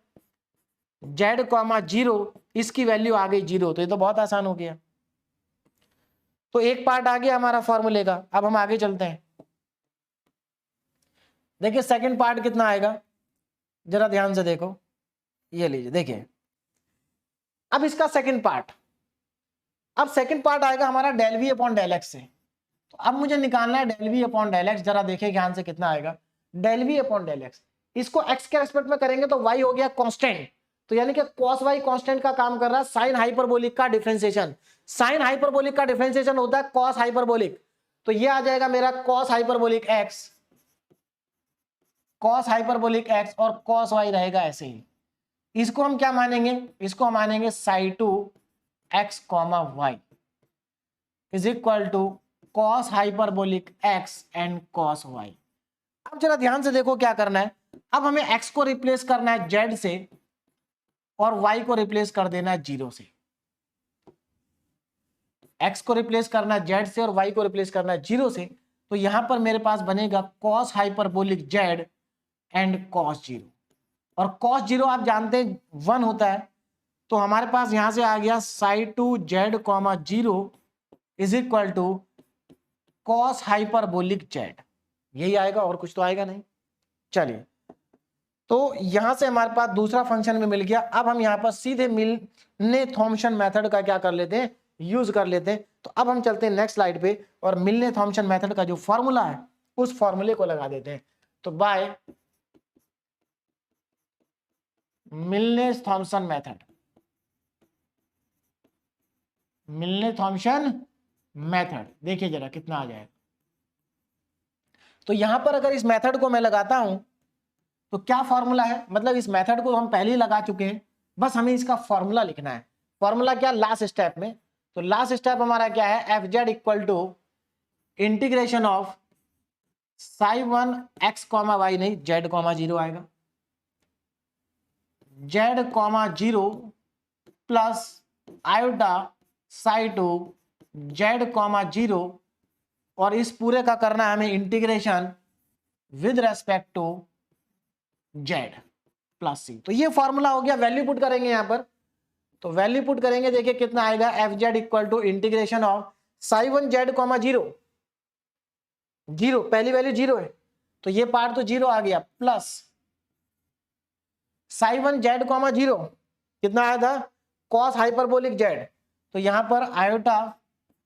A: z कॉमा 0, इसकी वैल्यू आ गई 0, तो ये तो बहुत आसान हो गया। तो एक पार्ट आ गया हमारा फॉर्मूले का। अब हम आगे चलते हैं, देखिए सेकंड पार्ट कितना आएगा, जरा ध्यान से देखो, ये लीजिए देखिए, अब इसका सेकंड पार्ट, अब सेकंड पार्ट आएगा हमारा del v upon del x से, तो अब मुझे निकालना है del v upon del x, जरा देखिए ध्यान से कितना आएगा, del v upon del x, इसको एक्स के रेस्पेक्ट में करेंगे तो वाई हो गया कांस्टेंट, तो यानी कि cos y कांस्टेंट का काम कर रहा है, साइन हाइपरबोलिक का डिफरेंशिएशन, साइन हाइपरबोलिक का डिफरेंशिएशन होता है cos हाइपरबोलिक, तो ये आ जाएगा मेरा cos hyperbolic x, cos hyperbolic x और cos y रहेगा ऐसे ही, इसको हम क्या मानेंगे, इसको हम मानेंगे sine 2 x comma y is equal to cos hyperbolic x and cos y। अब जरा ध्यान से देखो क्या करना है, अब हमें x को रिप्लेस करना है z से और y को रिप्लेस कर देना है 0 से, x को रिप्लेस करना है z से और y को रिप्लेस करना है 0 से, तो यहां पर मेरे पास बनेगा cos hyperbolic z and cos 0, और cos 0 आप जानते हैं 1 होता है, तो हमारे पास यहां से आ गया sine 2 z comma 0 is equal to cos hyperbolic z, यही आएगा और कुछ तो आएगा नहीं। चलिए तो यहां से हमारे पास दूसरा फंक्शन में मिल गया, अब हम यहां पर सीधे मिलने थॉम्सन मेथड का क्या कर लेते हैं, यूज कर लेते हैं। तो अब हम चलते हैं नेक्स्ट स्लाइड पे और मिलने थॉम्सन मेथड का जो फॉर्मूला है उस फॉर्मूले को लगा देते हैं। तो बाय मिलने थॉम्सन मेथड, मिलने थॉम्सन मेथड देखिए जरा कितना आ जाएगा। तो यहां पर अगर इस मेथड को मैं लगाता हूं तो क्या फॉर्मूला है, मतलब इस मेथड को हम पहले ही लगा चुके हैं, बस हमें इसका फॉर्मूला लिखना है। फॉर्मूला क्या, लास्ट स्टेप में, तो लास्ट स्टेप हमारा क्या है, f Z equal to integration of psi 1 x comma y, नहीं जेड कॉमा 0 आएगा, z comma 0 plus iota psi 2 z comma 0, और इस पूरे का करना है हमें integration with respect to z plus c. तो ये फॉर्मूला हो गया, वैल्यू पुट करेंगे यहां पर, तो वैल्यू पुट करेंगे, देखिए कितना आएगा, f Z equal to integration of psi 1 Z comma 0, 0 पहली वैल्यू 0 है तो ये पार्ट तो 0 आ गया, प्लस साई 1 जेड कॉमा 0 कितना आया था, कॉस हाइपरबोलिक जेड, तो यहां पर आयोटा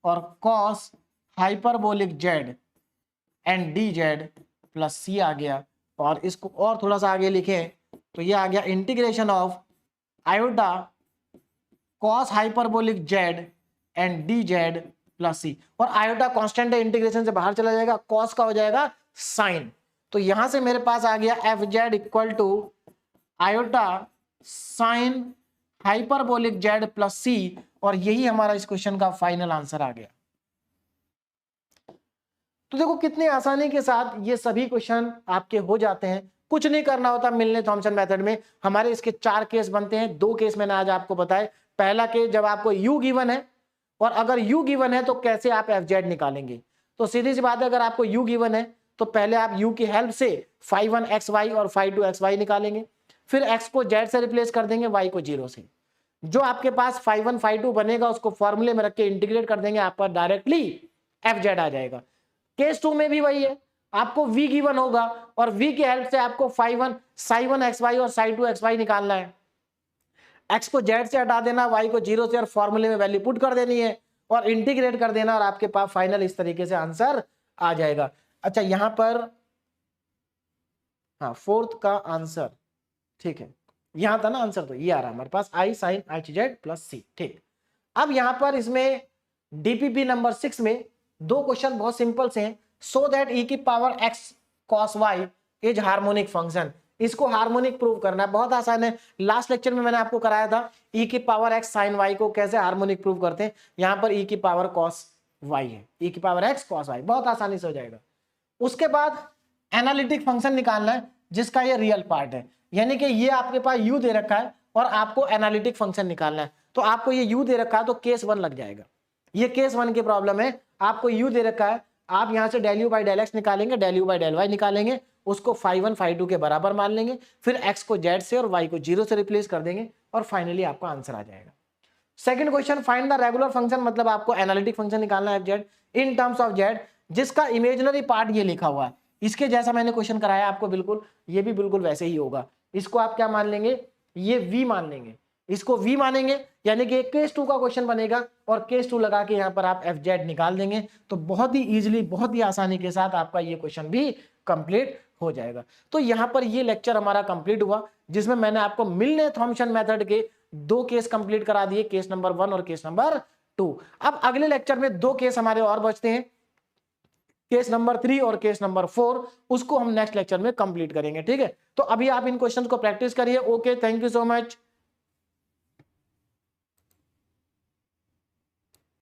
A: और cos hyperbolic z and d Z plus c आ गया। और इसको और थोड़ा सा आगे लिखें तो ये आ गया integration of iota cos hyperbolic z and d Z plus c, और आयोटा कांस्टेंट है, इंटीग्रेशन से बाहर चला जाएगा, कॉस का हो जाएगा साइन। तो यहां से मेरे पास आ गया F Z equal to iota sine hyperbolic z plus c, और यही हमारा इस क्वेश्चन का फाइनल आंसर आ गया। तो देखो कितनी आसानी के साथ ये सभी क्वेश्चन आपके हो जाते हैं, कुछ नहीं करना होता मिलने थॉमसन मेथड में। हमारे इसके 4 केस बनते हैं, 2 केस मैंने आज आपको बताए। पहला केस जब आपको u गिवन है, और अगर u गिवन है तो कैसे आप एफ जेड निकालेंगे। तो सीधी सी बात है, अगर आपको u गिवन है तो पहले आप u की हेल्प से phi1 xy और phi2 xy निकालेंगे, फिर x को z से रिप्लेस कर देंगे, y को 0 से। जो आपके पास phi1 phi2 बनेगा उसको फॉर्मूले में रख के इंटीग्रेट कर देंगे, आप पर डायरेक्टली एफ जेड आ जाएगा। केस 2 में भी वही है, आपको v गिवन होगा और v की हेल्प से आपको phi1 psi1 xy और psi2 xy निकालना है। x को z से हटा देना, y को 0 से, और फॉर्मूले में वैल्यू पुट कर देनी है और इंटीग्रेट कर देना, और आपके पास फाइनल इस तरीके से आंसर आ जाएगा। अच्छा यहां पर हाँ 4th का आंसर, ठीक है यहां था ना आंसर, तो ये आ रहा है हमारे पास i sin h z plus c. ठीक, अब यहां पर इसमें डीपीपी नंबर 6 में 2 क्वेश्चन बहुत सिंपल से हैं। सो दैट e की power x cos y is harmonic function, इसको हार्मोनिक प्रूव करना है, बहुत आसान है। लास्ट लेक्चर में मैंने आपको कराया था e की पावर x sin y को कैसे हार्मोनिक प्रूव करते हैं। यहां पर e की पावर cos y है, e की पावर x cos y, बहुत आसानी से हो जाएगा। उसके बाद एनालिटिक फंक्शन निकालना है जिसका ये रियल पार्ट है, यानी कि ये आपके पास u दे रखा है और आपको एनालिटिक फंक्शन निकालना है। तो आपको ये u दे रखा है तो केस 1 लग जाएगा, ये केस 1 की प्रॉब्लम है। आपको u दे रखा है, आप यहां से del u by del x निकालेंगे, del u by del y निकालेंगे, उसको phi1 phi2 के बराबर मान लेंगे, फिर x को z से और y को 0 से रिप्लेस कर देंगे, और फाइनली आपका आंसर आ जाएगा। Second question, find the regular function, मतलब आपको एनालिटिक फंक्शन निकालना है f in terms of z, जिसका इमेजिनरी पार्ट ये लिखा हुआ है। इसके जैसा मैंने क्वेश्चन कराया आपको, बिल्कुल ये भी बिल्कुल वैसे ही होगा। इसको आप क्या मान लेंगे, ये v मान लेंगे, इसको v मानेंगे, यानी कि केस 2 का क्वेश्चन बनेगा, और केस 2 लगा के यहाँ पर आप एफ जेड निकाल देंगे, तो बहुत ही इजीली, बहुत ही आसानी के साथ आपका ये क्वेश्चन भी कंप्लीट हो जाएगा। तो यहाँ पर ये लेक्चर हमारा कंप्लीट हुआ, जिसमें मैंने आपको मिलने थॉमसन मेथड के 2 केस कंप्लीट करा दिए, केस नंबर 1 और केस नंबर 2। अब अगले लेक्चर में 2 केस हमारे और बचते हैं, केस नंबर 3 और केस नंबर 4, उसको हम नेक्स्ट लेक्चर में कंप्लीट करेंगे। ठीक है, तो अभी आप इन क्वेश्चंस को प्रैक्टिस करिए। Okay, thank you so much.